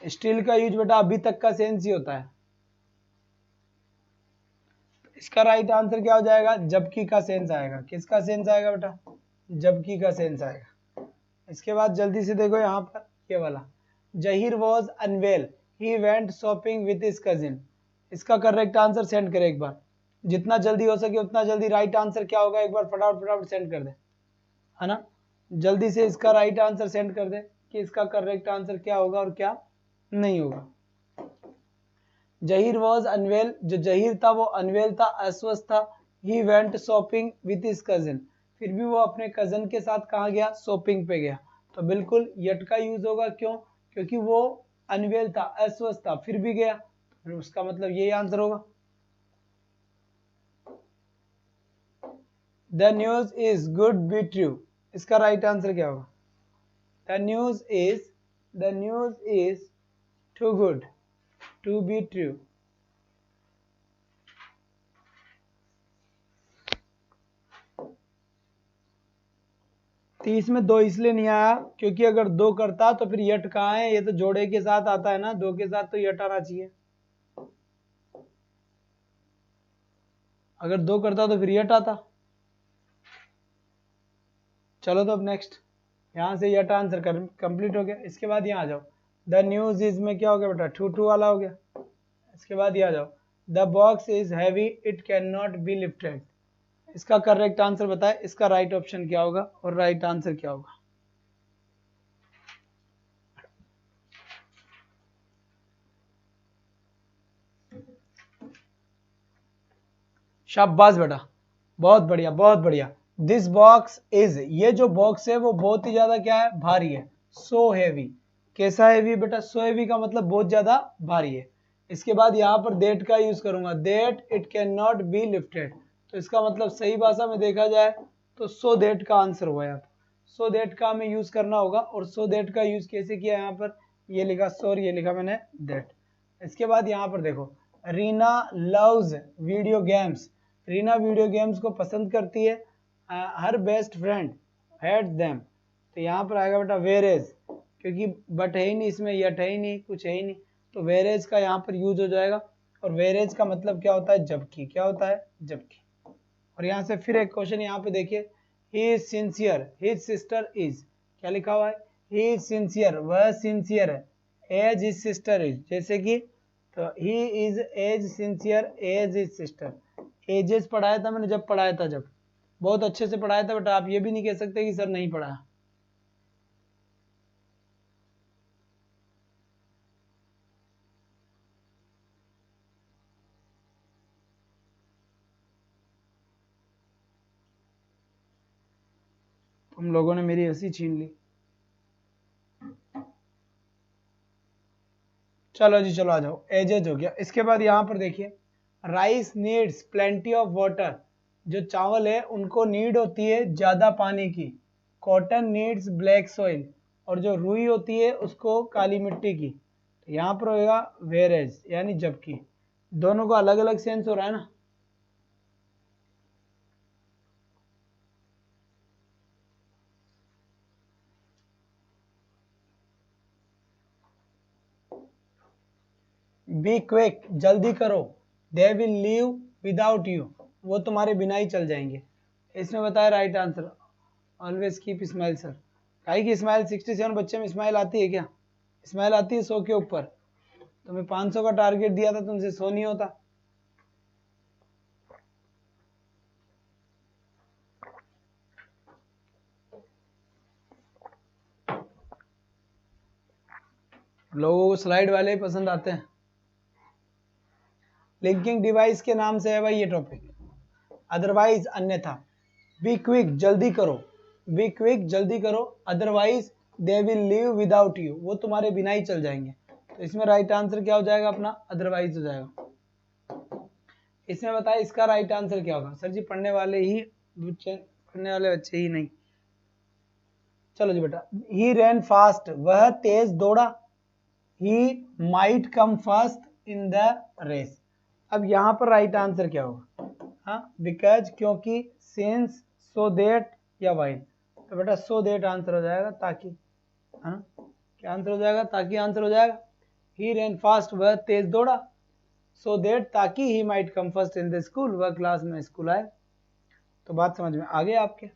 स्टिल का यूज बेटा अभी तक का सेंस ही होता है। इसका राइट आंसर क्या हो जाएगा, जबकि का सेंस आएगा। किसका सेंस आएगा बेटा, जबकि का सेंस आएगा। इसके बाद जल्दी से देखो यहाँ पर ये वाला, Zaheer was unwell he went shopping with his cousin. इसका करेक्ट आंसर सेंड करे एक बार, जितना जल्दी हो सके उतना जल्दी। राइट आंसर क्या होगा एक बार फटाफट फटाफट सेंड कर दे, है ना। जल्दी से इसका राइट आंसर सेंड कर दे कि इसका करेक्ट आंसर क्या होगा और क्या नहीं होगा। जहीर वॉज अनवेल, जो जहीर था वो अनवेल था, अस्वस्थ था। ही went shopping with his cousin, फिर भी वो अपने कजन के साथ कहाँ गया, शॉपिंग पे गया। तो बिल्कुल यट का यूज होगा, क्यों, क्योंकि वो अनवेल था, अस्वस्थ था, फिर भी गया, फिर उसका मतलब यही आंसर होगा। The news is good be true, इसका राइट आंसर क्या होगा, the news is too good to be true. तो इसमें दो इसलिए नहीं आया क्योंकि अगर दो करता तो फिर यट कहाँ है, ये तो जोड़े के साथ आता है ना, दो के साथ तो यट आना चाहिए। अगर दो करता तो फिर यट आता। चलो तो अब नेक्स्ट, यहाँ से यट आंसर कंप्लीट हो गया। इसके बाद यहाँ आ जाओ, द न्यूज इज में क्या हो गया बेटा, टू टू वाला हो गया। इसके बाद यहाँ आ जाओ, the box is heavy it can not be lifted. इसका करेक्ट आंसर बताए, इसका राइट ऑप्शन क्या होगा और राइट आंसर क्या होगा। शाबाश बेटा, बहुत बढ़िया बहुत बढ़िया। दिस बॉक्स इज, ये जो बॉक्स है वो बहुत ही ज्यादा क्या है, भारी है। सो हैवी, कैसा हैवी बेटा, सो हैवी का मतलब बहुत ज्यादा भारी है। इसके बाद यहाँ पर दैट का यूज करूंगा, that it can not be lifted. तो इसका मतलब सही भाषा में देखा जाए तो सो दैट का आंसर हुआ यहाँ पर। सो दैट का हमें यूज करना होगा, और सो दैट का यूज कैसे किया, यहाँ पर ये लिखा सो और ये लिखा मैंने दैट। इसके बाद यहाँ पर देखो, Reena loves video games, Reena video games को पसंद करती है। Her best friend hate them, तो यहाँ पर आएगा बेटा वेरेज, क्योंकि बट है ही नहीं इसमें, यट है ही नहीं, कुछ है ही नहीं, तो वेरेज का यहाँ पर यूज हो जाएगा। और वेरेज का मतलब क्या होता है, जबकि। क्या होता है, जबकि। और यहाँ से फिर एक क्वेश्चन यहाँ पे देखिए, he is sincere his sister is, क्या लिखा हुआ है, ही इज सिंसियर, वह सिंसियर है, एज हिज सिस्टर इज, जैसे कि तो he is as sincere as his sister. एजेस पढ़ाया था मैंने, जब पढ़ाया था, जब बहुत अच्छे से पढ़ाया था, बट आप ये भी नहीं कह सकते कि सर नहीं पढ़ाया। तुम लोगों ने मेरी हंसी छीन ली। चलो जी चलो आ जाओ, एजेज हो गया। इसके बाद यहाँ पर देखिए, rice needs plenty of water, जो चावल है उनको नीड होती है ज्यादा पानी की। कॉटन नीड्स ब्लैक सॉइल, और जो रुई होती है उसको काली मिट्टी की। तो यहाँ पर होगा वेरेज, यानी जबकि। दोनों का अलग अलग सेंस हो रहा है ना। बी क्विक, जल्दी करो। They will leave without you, वो तुम्हारे बिना ही चल जाएंगे। इसमें बताया right answer, always keep smile. Sir काहे की स्माइल, 67 बच्चे में स्माइल आती है क्या, स्माइल आती है 100 के ऊपर। तुम्हें 500 का टारगेट दिया था, तुमसे 100 नहीं होता। लोगों को स्लाइड वाले ही पसंद आते हैं। लिंकिंग डिवाइस के नाम से है भाई ये टॉपिक, अदरवाइज अन्यथा। बी क्विक, जल्दी करो, बी क्विक, जल्दी करो, otherwise they will leave without you, वो तुम्हारे बिना ही चल जाएंगे। तो इसमें राइट आंसर क्या हो जाएगा अपना, अदरवाइज हो जाएगा। इसमें बताए इसका राइट आंसर क्या होगा। सर जी पढ़ने वाले ही बच्चे, पढ़ने वाले बच्चे ही नहीं। चलो जी बेटा, ही रैन फास्ट, वह तेज दौड़ा। He might come first in the race. अब यहाँ पर राइट आंसर क्या होगा, हाँ बिकॉज, क्योंकि, सिंस, सो देट या वाइल। तो बेटा सो देट आंसर हो जाएगा, ताकि, हाँ क्या आंसर हो जाएगा, ताकि आंसर हो जाएगा। ही रैन फास्ट, वह तेज दौड़ा, सो दैट ताकि ही might come first in the school, वह क्लास में स्कूल आए। तो बात समझ में आ गई आपके।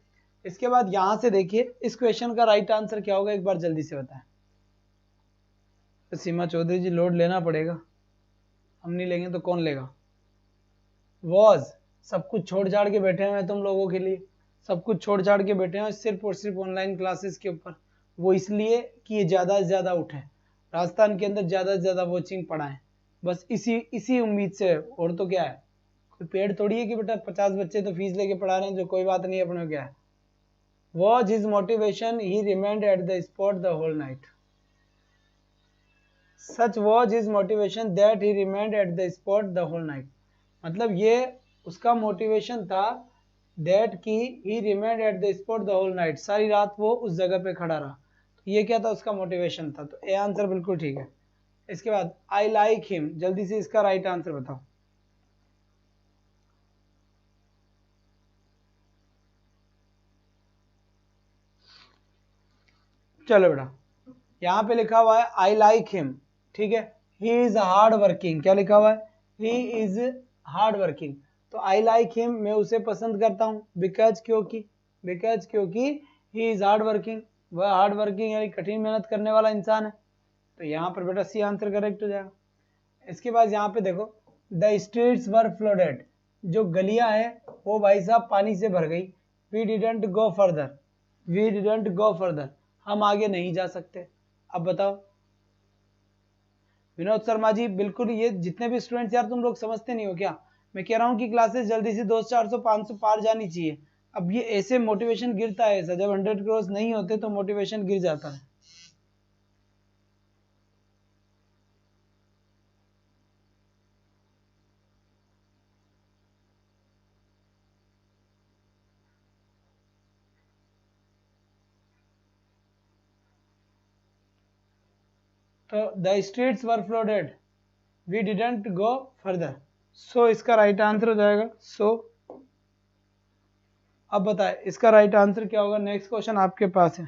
इसके बाद यहां से देखिए इस क्वेश्चन का राइट आंसर क्या होगा, एक बार जल्दी से बताएं। तो सीमा चौधरी जी लोड लेना पड़ेगा, हम नहीं लेंगे तो कौन लेगा। वॉज, सब कुछ छोड़ छाड़ के बैठे हुए हैं तुम लोगों के लिए, सब कुछ छोड़ छाड़ के बैठे हैं सिर्फ और सिर्फ ऑनलाइन क्लासेस के ऊपर। वो इसलिए कि ये ज़्यादा से ज़्यादा उठे, राजस्थान के अंदर ज़्यादा से ज़्यादा वॉचिंग पढ़ाएं, बस इसी उम्मीद से। और तो क्या है, कोई पेड़ थोड़ी है कि बेटा 50 बच्चे तो फीस लेके पढ़ा रहे हैं, जो कोई बात नहीं अपने क्या है। Was his motivation he remained at the spot the whole night, such was his motivation that he remained at the spot the whole night. मतलब ये उसका मोटिवेशन था, दैट की he remained at the spot the whole night, सारी रात वो उस जगह पे खड़ा रहा। तो ये क्या था, उसका मोटिवेशन था। तो ए आंसर बिल्कुल ठीक है। इसके बाद आई लाइक हिम, जल्दी से इसका राइट आंसर बताओ। चलो बेटा, यहाँ पे लिखा हुआ है आई लाइक हिम, ठीक है। ही इज हार्ड वर्किंग, क्या लिखा हुआ है, ही इज हार्ड वर्किंग। तो आई लाइक हिम, मैं उसे पसंद करता हूँ, बिकॉज क्योंकि ही इज हार्ड वर्किंग, वह हार्ड वर्किंग यानी कठिन मेहनत करने वाला इंसान है। तो यहाँ पर बेटा सी आंसर करेक्ट हो जाएगा। इसके बाद यहाँ पे देखो द स्ट्रीट्स वर फ्लडेड, जो गलियां हैं वो भाई साहब पानी से भर गई। वी डिडंट गो फर्दर, हम आगे नहीं जा सकते। अब बताओ विनोद शर्मा जी, बिल्कुल ये जितने भी स्टूडेंट्स, यार तुम लोग समझते नहीं हो क्या, मैं कह रहा हूँ कि क्लासेस जल्दी से 200 400 500 पार जानी चाहिए। अब ये ऐसे मोटिवेशन गिरता है, ऐसा जब 100 क्रॉस नहीं होते तो मोटिवेशन गिर जाता है। तो the streets were flooded, we didn't go further, so इसका राइट आंसर हो जाएगा सो। अब बताए इसका राइट आंसर क्या होगा, नेक्स्ट क्वेश्चन आपके पास है।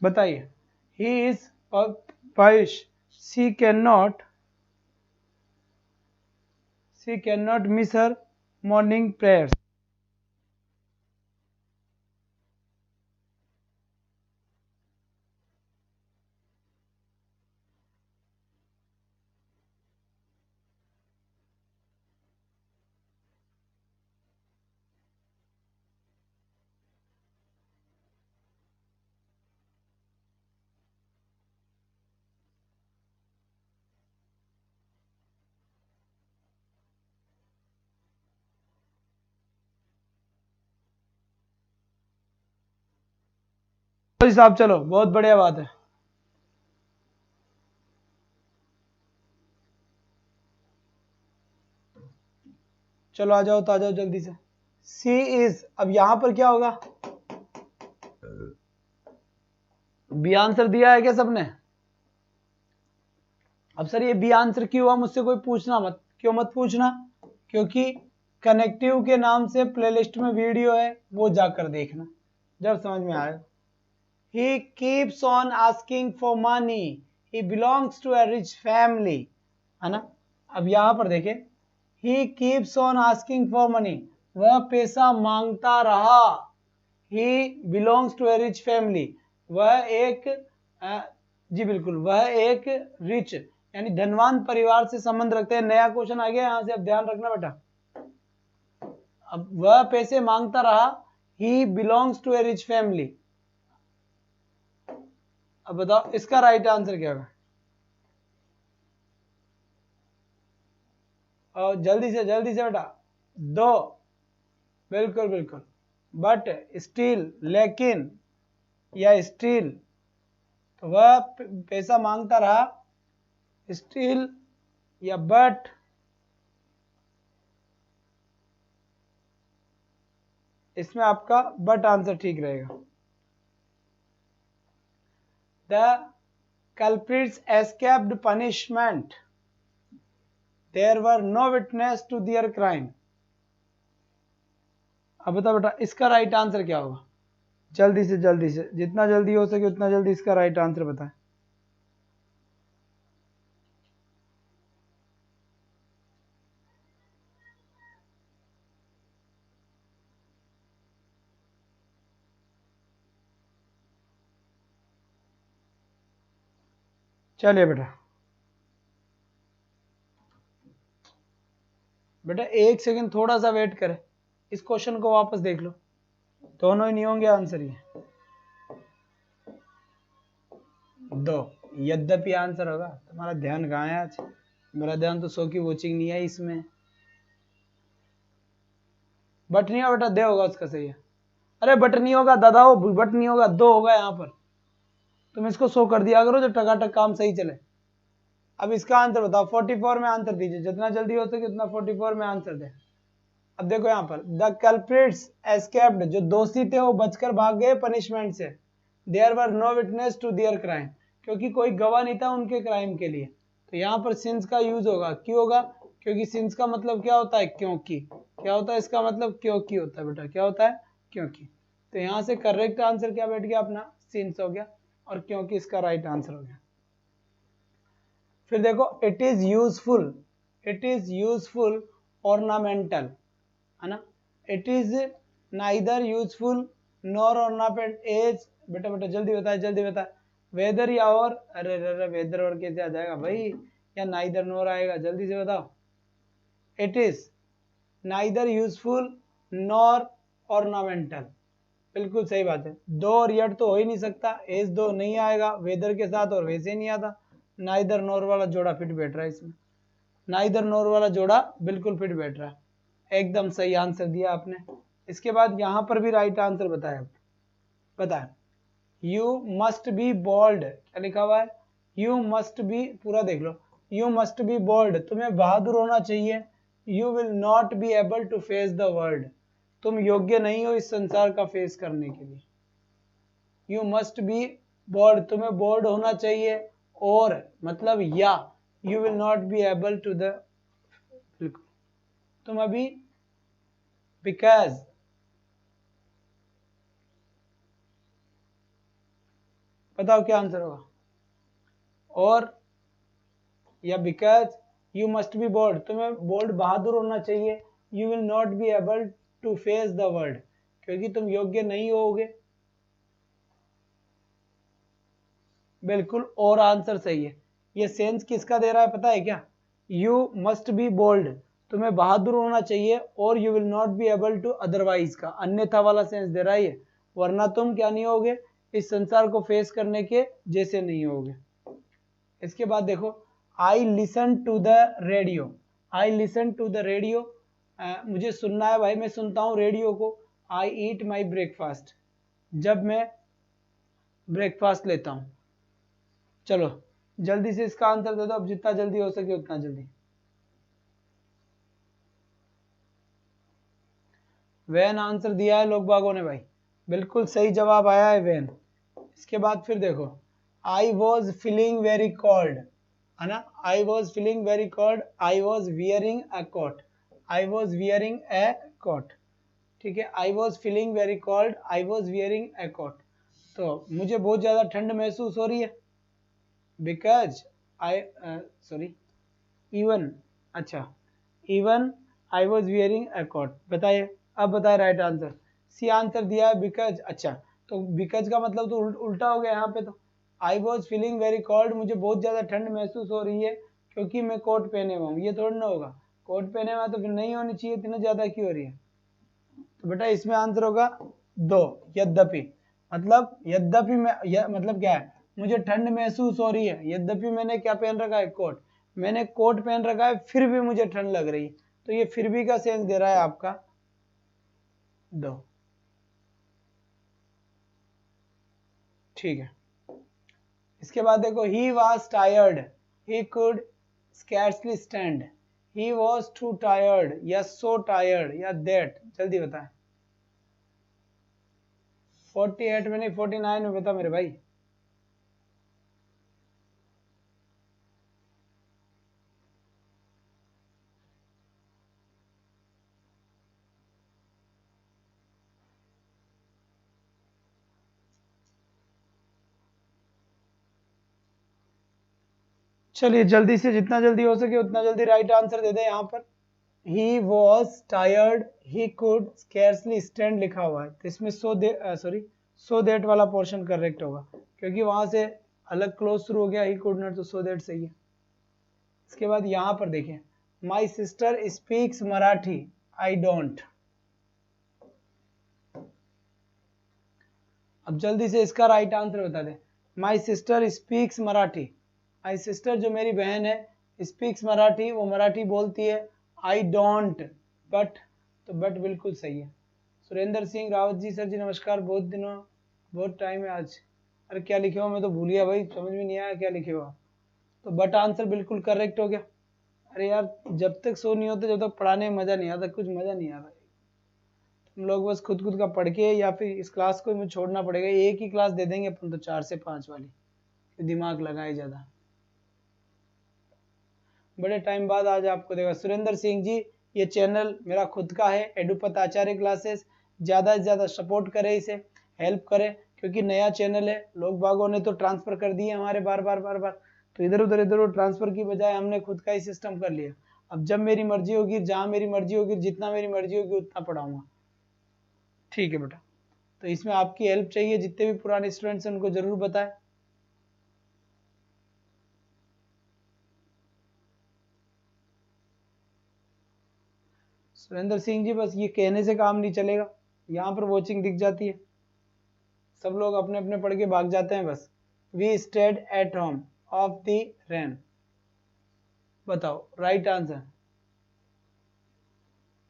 बताइए। He is pious, she can not miss her morning prayers. साहब चलो, बहुत बढ़िया बात है। चलो आ जाओ, तो आ जाओ जल्दी से। सी इज, अब यहां पर क्या होगा, बी आंसर दिया है क्या सबने। अब सर ये बी आंसर क्यों हुआ, मुझसे कोई पूछना मत, क्यों मत पूछना, क्योंकि कनेक्टिव के नाम से प्लेलिस्ट में वीडियो है, वो जाकर देखना जब समझ में आए। He keeps on asking for money. He belongs to a rich family, है ना। अब यहां पर देखे, He keeps on asking for money, वह पैसा मांगता रहा। He belongs to a rich family, वह एक जी बिल्कुल, वह एक रिच यानी धनवान परिवार से संबंध रखते हैं। नया क्वेश्चन आ गया यहां से, अब ध्यान रखना बेटा। अब वह पैसे मांगता रहा, He belongs to a rich family। अब बताओ इसका राइट आंसर क्या होगा। और जल्दी से बेटा, दो, बिल्कुल बिल्कुल, बट स्टिल, लेकिन या स्टिल, तो वह पैसा मांगता रहा, स्टिल या बट, इसमें आपका बट आंसर ठीक रहेगा। The culprits escaped punishment, there were no witness to their crime। अब बता बेटा इसका राइट आंसर क्या होगा, जल्दी से जितना जल्दी हो सके उतना जल्दी इसका राइट आंसर बताएं। चलिए बेटा बेटा एक सेकंड थोड़ा सा वेट करें, इस क्वेश्चन को वापस देख लो, दोनों ही नहीं होंगे आंसर ये। दो, यद्यपि आंसर होगा। तुम्हारा ध्यान कहाँ है आज, मेरा ध्यान तो 100 की वॉचिंग नहीं है इसमें। बट नहीं होगा बेटा, दे होगा उसका सही है। अरे बट नहीं होगा दादा, वो बट नहीं होगा, दो होगा यहाँ पर। तुम इसको 100 कर दिया करो जो टकाटक काम सही चले। अब इसका आंसर बताओ, 44 में आंसर दीजिए, जितना जल्दी हो सके उतना 44 में आंसर दे। अब देखो यहाँ पर द कल्प्रिट्स एस्केप्ड, जो दोषी थे वो बचकर भाग गए पनिशमेंट से। There were no witness to their crime, क्योंकि कोई गवाह नहीं था उनके क्राइम के लिए। तो यहाँ पर सिंस का यूज होगा, क्यों होगा, क्योंकि सिंस का मतलब क्या होता है, क्योंकि। क्या होता है इसका मतलब, क्योंकि होता है बेटा, क्या होता है, क्योंकि। तो यहाँ से करेक्ट आंसर क्या बैठ गया अपना, सिंस हो गया, और क्योंकि इसका राइट आंसर हो गया। फिर देखो इट इज यूजफुल ऑर्नामेंटल, है ना। It is neither useful nor ornamental, बेटा बेटा जल्दी बता वेदर या और, अरे वेदर और कैसे आ जाएगा भाई, या नाइदर नॉर आएगा, जल्दी से बताओ। It is neither useful nor ornamental, बिल्कुल सही बात है। दो और यट तो हो ही नहीं सकता, एज दो नहीं आएगा वेदर के साथ, और वैसे नहीं आता। नाइदर नॉर वाला जोड़ा फिट बैठ रहा है इसमें, नाइदर नॉर वाला जोड़ा बिल्कुल फिट बैठ रहा है। एकदम सही आंसर दिया आपने। इसके बाद यहां पर भी राइट आंसर बताया। यू मस्ट बी बोल्ड, क्या लिखा हुआ है, यू मस्ट बी, पूरा देख लो। यू मस्ट बी बोल्ड, तुम्हें बहादुर होना चाहिए। You will not be able to face the world, तुम योग्य नहीं हो इस संसार का फेस करने के लिए। यू मस्ट बी बोल्ड, तुम्हें बोल्ड होना चाहिए, और मतलब या you will not be able to the, बिल्कुल तुम अभी, बिकॉज, बताओ क्या आंसर होगा, और या because you must be bold, तुम्हें बोल्ड बहादुर होना चाहिए। You will not be able to face the world, क्योंकि तुम योग्य नहीं होगे। बिल्कुल, और आंसर सही है। ये सेंस किसका दे रहा है पता है क्या, यू मस्ट बी बोल्ड, तुम्हें बहादुर होना चाहिए, और you will not be able to otherwise का अन्यथा वाला सेंस दे रहा है ये, वरना तुम क्या नहीं होगे, इस संसार को फेस करने के जैसे नहीं होगे। इसके बाद देखो, I listen to the radio, I listen to the radio, मुझे सुनना है भाई, मैं सुनता हूँ रेडियो को। आई ईट माई ब्रेकफास्ट, जब मैं ब्रेकफास्ट लेता हूँ। चलो जल्दी से इसका आंसर दे दो, अब जितना जल्दी हो सके उतना जल्दी। वैन आंसर दिया है लोग बागों ने भाई, बिल्कुल सही जवाब आया है वैन। इसके बाद फिर देखो, I was feeling very cold, है ना, I was feeling very cold, I was wearing a coat, I was wearing a coat, ठीक है। I was feeling very cold, I was wearing a coat, तो मुझे बहुत ज्यादा ठंड महसूस हो रही है। बिकॉज आई, सॉरी, इवन, अच्छा, even I was wearing a coat, बताइए, अब बताए राइट आंसर। सी आंसर दिया है बिकॉज, अच्छा, तो बिकॉज का मतलब तो उल्टा हो गया यहाँ पे। तो आई वॉज फीलिंग वेरी कोल्ड, मुझे बहुत ज्यादा ठंड महसूस हो रही है क्योंकि मैं कोट पहने हुआ हूँ, ये थोड़ा ना होगा, कोट पहने हुआ तो फिर नहीं होनी चाहिए, इतना ज्यादा क्यों हो रही है। तो बेटा इसमें आंसर होगा दो, यद्यपि, मतलब यद्यपि मैं, मतलब क्या है, मुझे ठंड महसूस हो रही है, यद्यपि मैंने क्या पहन रखा है, कोट, मैंने कोट पहन रखा है फिर भी मुझे ठंड लग रही है, तो ये फिर भी का सेंस दे रहा है आपका दो, ठीक है। इसके बाद देखो, he was tired, he could scarcely stand, he was to tired, या सो टायर्ड, या दैट, जल्दी बताएं। 48 में नहीं 49 में बता मेरे भाई। चलिए जल्दी से, जितना जल्दी हो सके उतना जल्दी राइट आंसर दे दे। यहाँ पर he was tired he could scarcely stand लिखा हुआ है, तो इसमें सो दैट वाला पोर्शन करेक्ट होगा, क्योंकि वहां से अलग क्लोज शुरू हो गया, ही कुड नॉट, तो सो दैट सही है। इसके बाद यहाँ पर देखें, my sister speaks Marathi I don't. अब जल्दी से इसका राइट आंसर बता दे। My sister speaks Marathi, my sister जो मेरी बहन है, स्पीक्स मराठी, वो मराठी बोलती है। आई डोंट, बट, तो बट बिल्कुल सही है। सुरेंद्र सिंह रावत जी, सर जी नमस्कार, बहुत टाइम है आज। अरे क्या लिखे हो, मैं तो भूल गया भाई, समझ में नहीं आया क्या लिखे हो। तो बट आंसर बिल्कुल करेक्ट हो गया। अरे यार जब तक सो नहीं होते, जब तक पढ़ाने में मजा नहीं आता, कुछ मजा नहीं आता। तुम लोग बस खुद का पढ़ के, या फिर इस क्लास को मुझे छोड़ना पड़ेगा। एक ही क्लास दे देंगे अपन तो 4 से 5 वाली, दिमाग लगाए ज्यादा। बड़े टाइम बाद आज आपको देखा। सुरेंद्र सिंह जी, ये चैनल मेरा खुद का है, एडुपत आचार्य क्लासेस, ज्यादा से ज्यादा सपोर्ट करें, इसे हेल्प करें, क्योंकि नया चैनल है। लोग बागों ने तो ट्रांसफर कर दिए हमारे बार बार, तो इधर उधर ट्रांसफर की बजाय हमने खुद का ही सिस्टम कर लिया। अब जब मेरी मर्जी होगी, जहां मेरी मर्जी होगी, जितना मेरी मर्जी होगी उतना पढ़ाऊंगा। ठीक है बेटा, तो इसमें आपकी हेल्प चाहिए। जितने भी पुराने स्टूडेंट्स हैं उनको जरूर बताएं। सुरेंद्र सिंह जी, बस ये कहने से काम नहीं चलेगा, यहाँ पर वॉचिंग दिख जाती है, सब लोग अपने अपने पढ़ के भाग जाते हैं बस। We stayed at home of the rain, बताओ राइट आंसर।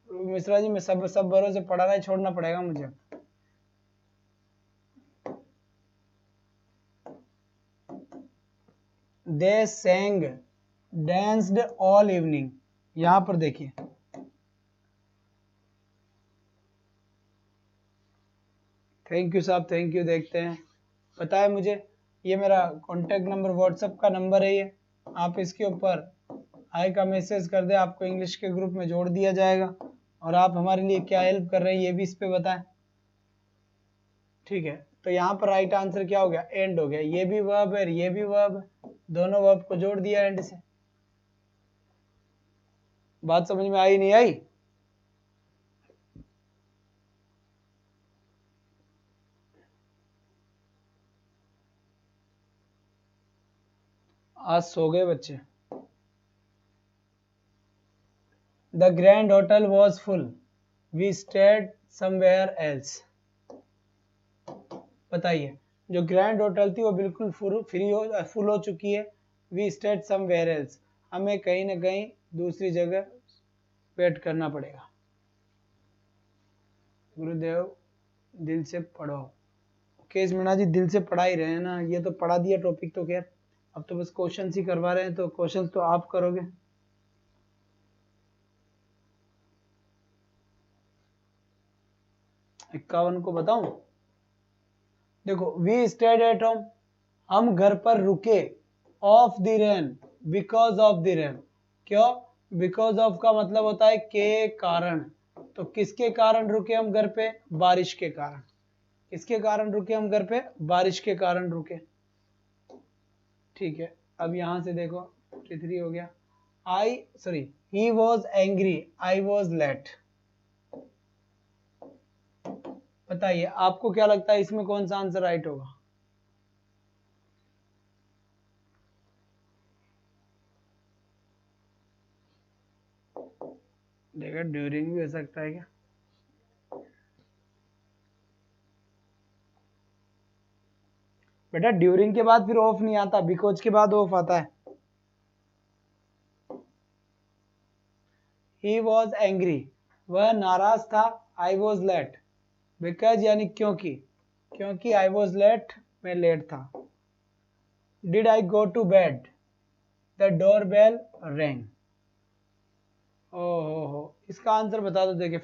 मिश्रा जी, मैं सब भरोसे पढ़ाना ही छोड़ना पड़ेगा मुझे। They sang danced all evening, यहां पर देखिए, थैंक यू साहब, थैंक यू। देखते हैं, पता है मुझे, ये मेरा कॉन्टेक्ट नंबर व्हाट्सएप का नंबर है, ये आप इसके ऊपर हाई का मैसेज कर दे, आपको इंग्लिश के ग्रुप में जोड़ दिया जाएगा। और आप हमारे लिए क्या हेल्प कर रहे हैं ये भी इस पे बताएं। ठीक है, तो यहाँ पर राइट आंसर क्या हो गया, एंड हो गया। ये भी वर्ब है, ये भी वर्ब, दोनों वर्ब को जोड़ दिया एंड से। बात समझ में आई नहीं आई? आज सो गए बच्चे। The grand hotel was full, we stayed somewhere else. बताइए, जो ग्रैंड होटल थी वो बिल्कुल फुल हो चुकी है। वी स्टेड समवेयर एल्स, हमें कहीं ना कहीं दूसरी जगह वेट करना पड़ेगा। गुरुदेव दिल से पढ़ो। केस मीणा जी, दिल से पढ़ा ही रहे हैं ना, ये तो पढ़ा दिया टॉपिक तो खैर, अब तो बस क्वेश्चन ही करवा रहे हैं, तो क्वेश्चन तो आप करोगे। इक्यावन को बताऊं, देखो, वी स्टेड एट होम, हम घर पर रुके, of the rain, because of the rain. क्यों? बिकॉज ऑफ का मतलब होता है के कारण, तो किसके कारण रुके हम घर पे? बारिश के कारण। किसके कारण रुके हम घर पे? बारिश के कारण रुके। ठीक है, अब यहां से देखो 53 हो गया। He was angry, I was late. बताइए आपको क्या लगता है इसमें कौन सा आंसर राइट होगा? देखा, ड्यूरिंग भी हो सकता है क्या? बेटा ड्यूरिंग के बाद फिर ऑफ नहीं आता, बिकॉज के बाद ऑफ आता है। ही वॉज एंग्री, वह नाराज था। आई वॉज लेट, बिकॉज यानी क्योंकि आई वॉज लेट, मैं लेट था। Did I go to bed, the door bell rang. ओहो, इसका आंसर बता दो। देखिए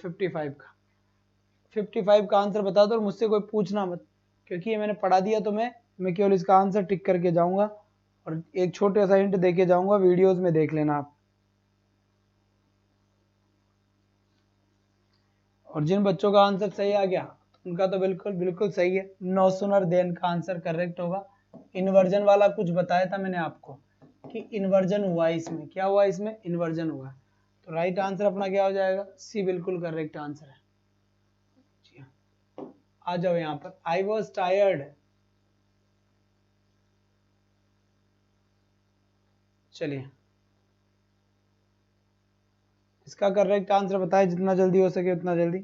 55 का आंसर बता दो, और मुझसे कोई पूछना मत, क्योंकि ये मैंने पढ़ा दिया तो मैं केवल इसका आंसर टिक करके जाऊंगा, और एक छोटा सा हिंट देके जाऊंगा, वीडियोस में देख लेना आप। और जिन बच्चों का आंसर सही आ गया उनका तो बिल्कुल सही है। नो सुनर देन का आंसर करेक्ट होगा। इन्वर्जन वाला कुछ बताया था मैंने आपको कि इन्वर्जन हुआ है इसमें। क्या हुआ इसमें? इन्वर्जन हुआ है। तो राइट आंसर अपना क्या हो जाएगा? सी बिल्कुल करेक्ट आंसर है। जी हाँ, आ जाओ यहाँ पर। आई वॉज टायर्ड, चलिए इसका करेक्ट आंसर बताए जितना जल्दी हो सके उतना जल्दी।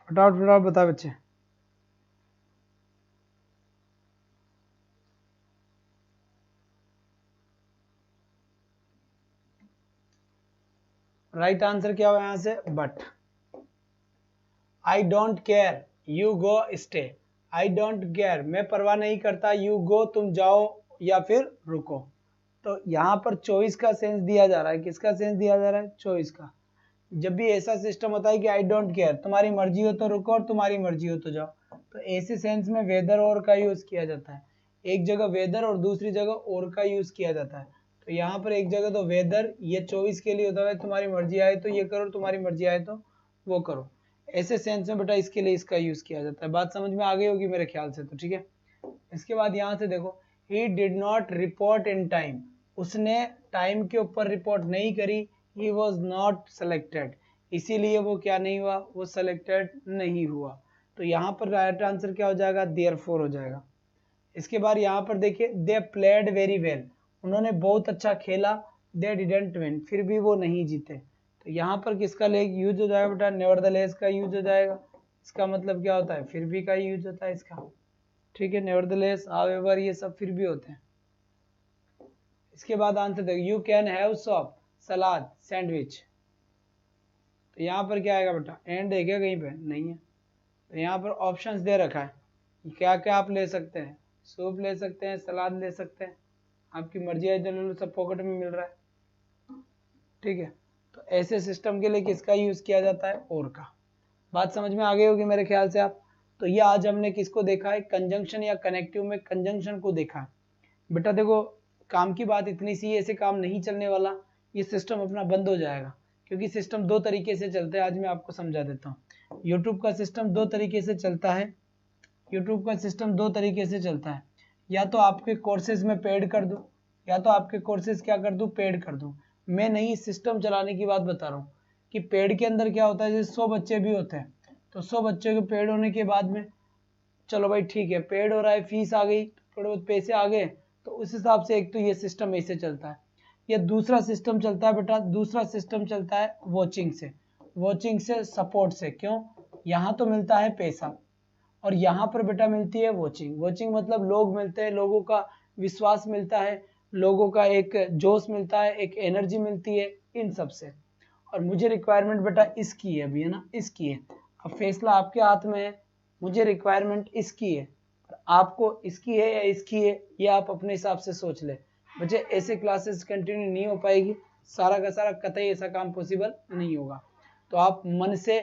फटाफट फटाफट बता बच्चे। राइट आंसर क्या हुआ यहाँ से? But. I don't care, you go stay. I don't care, मैं परवाह नहीं करता, यू गो तुम जाओ या फिर रुको। तो यहाँ पर चॉइस का सेंस दिया जा रहा है। किसका सेंस दिया जा रहा है? चॉइस का। जब भी ऐसा सिस्टम होता है कि आई डोंट केयर, तुम्हारी मर्जी हो तो रुको और तुम्हारी मर्जी हो तो जाओ, तो ऐसे सेंस में वेदर और का यूज किया जाता है। एक जगह वेदर और दूसरी जगह और का यूज किया जाता है। तो यहाँ पर एक जगह तो वेदर, ये चॉइस के लिए होता है, तुम्हारी मर्जी आए तो ये करो, तुम्हारी मर्जी आए तो वो करो। ऐसे सेंस में बेटा इसके लिए इसका यूज किया जाता है। बात समझ में आ गई होगी मेरे ख्याल से, तो ठीक है। इसके बाद यहाँ से देखो, he did not report in time, उसने टाइम के ऊपर रिपोर्ट नहीं करी। ही वॉज नॉट सेलेक्टेड, इसीलिए वो क्या नहीं हुआ? वो सेलेक्टेड नहीं हुआ। तो यहाँ पर राइट आंसर क्या हो जाएगा? देयरफॉर हो जाएगा। इसके बाद यहाँ पर देखिए, दे प्लेड वेरी वेल, उन्होंने बहुत अच्छा खेला। दे डिडंट विन, फिर भी वो नहीं जीते। तो यहाँ पर किसका लेग यूज हो जाएगा बेटा? नेवरदलेस का यूज हो जाएगा। इसका मतलब क्या होता है? फिर भी का यूज होता है इसका, ठीक है। नेवरदलेस, हाउएवर, ये सब फिर भी होते हैं। इसके बाद आंसर देखो, you can have shop, salad, sandwich. तो यहाँ पर क्या आएगा बेटा? एंड है क्या कहीं पे? नहीं है। तो यहाँ पर ऑप्शंस दे रखा है क्या क्या आप ले सकते हैं। सूप ले सकते हैं, सलाद ले सकते हैं, आपकी मर्जी है, जो सब पॉकेट में मिल रहा है, ठीक है। तो ऐसे सिस्टम के लिए किसका यूज किया जाता है? और का। बात समझ में आ गई होगी मेरे ख्याल से आप। तो ये आज हमने किसको देखा है? कंजंक्शन या कनेक्टिव में कंजंक्शन को देखा है। बेटा देखो, काम की बात इतनी सी, ऐसे काम नहीं चलने वाला, ये सिस्टम अपना बंद हो जाएगा। क्योंकि सिस्टम दो तरीके से चलता है, आज मैं आपको समझा देता हूँ। यूट्यूब का सिस्टम दो तरीके से चलता है। यूट्यूब का सिस्टम दो तरीके से चलता है, या तो आपके कोर्सेज में पेड कर दूं, या तो आपके कोर्सेज क्या कर दूं? पेड कर दूं। मैं नहीं, सिस्टम चलाने की बात बता रहा हूँ कि पेड के अंदर क्या होता है, जैसे 100 बच्चे भी होते हैं, तो 100 बच्चे के पेड होने के बाद में, चलो भाई ठीक है, पेड हो रहा है, फीस आ गई, थोड़े बहुत पैसे आ गए, तो उस हिसाब से एक तो ये सिस्टम ऐसे चलता है। या दूसरा सिस्टम चलता है बेटा, दूसरा सिस्टम चलता है वॉचिंग से, वॉचिंग से, सपोर्ट से। क्यों? यहाँ तो मिलता है पैसा और यहाँ पर बेटा मिलती है वॉचिंग। वॉचिंग मतलब लोग मिलते हैं, लोगों का विश्वास मिलता है, लोगों का एक जोश मिलता है, एक एनर्जी मिलती है, इन सब से। और मुझे रिक्वायरमेंट बेटा इसकी है अभी, है ना, इसकी है। अब फैसला आपके हाथ में है, मुझे रिक्वायरमेंट इसकी है, आपको इसकी है या इसकी है, ये आप अपने हिसाब से सोच ले। बच्चे ऐसे क्लासेस कंटिन्यू नहीं हो पाएगी, सारा का सारा कतई ऐसा काम पॉसिबल नहीं होगा। तो आप मन से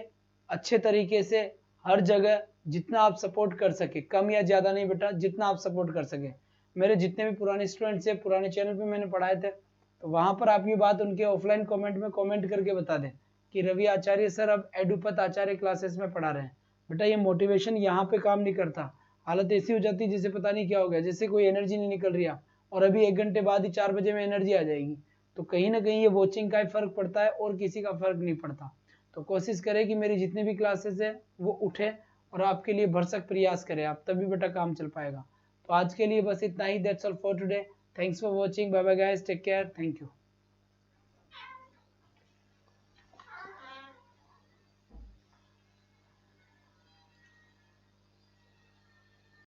अच्छे तरीके से हर जगह जितना आप सपोर्ट कर सके, कम या ज्यादा नहीं बेटा, जितना आप सपोर्ट कर सके। मेरे जितने भी पुराने स्टूडेंट्स हैं, पुराने चैनल पे मैंने पढ़ाए थे, तो वहां पर आप ये बात उनके ऑफलाइन कमेंट में कमेंट करके बता दें कि रवि आचार्य सर अब एडुपत आचार्य क्लासेस में पढ़ा रहे हैं। बेटा ये मोटिवेशन यहाँ पे काम नहीं करता, हालत ऐसी हो जाती है जैसे पता नहीं क्या हो गया, जैसे कोई एनर्जी नहीं निकल रही, और अभी 1 घंटे बाद ही 4 बजे में एनर्जी आ जाएगी। तो कहीं ना कहीं ये वॉचिंग का ही फर्क पड़ता है और किसी का फर्क नहीं पड़ता। तो कोशिश करें कि मेरी जितनी भी क्लासेस है वो उठे और आपके लिए भरसक प्रयास करें आप, तभी बेटा काम चल पाएगा। तो आज के लिए बस इतना ही। That's all for today. Thanks for watching. Bye bye guys, take care, thank you.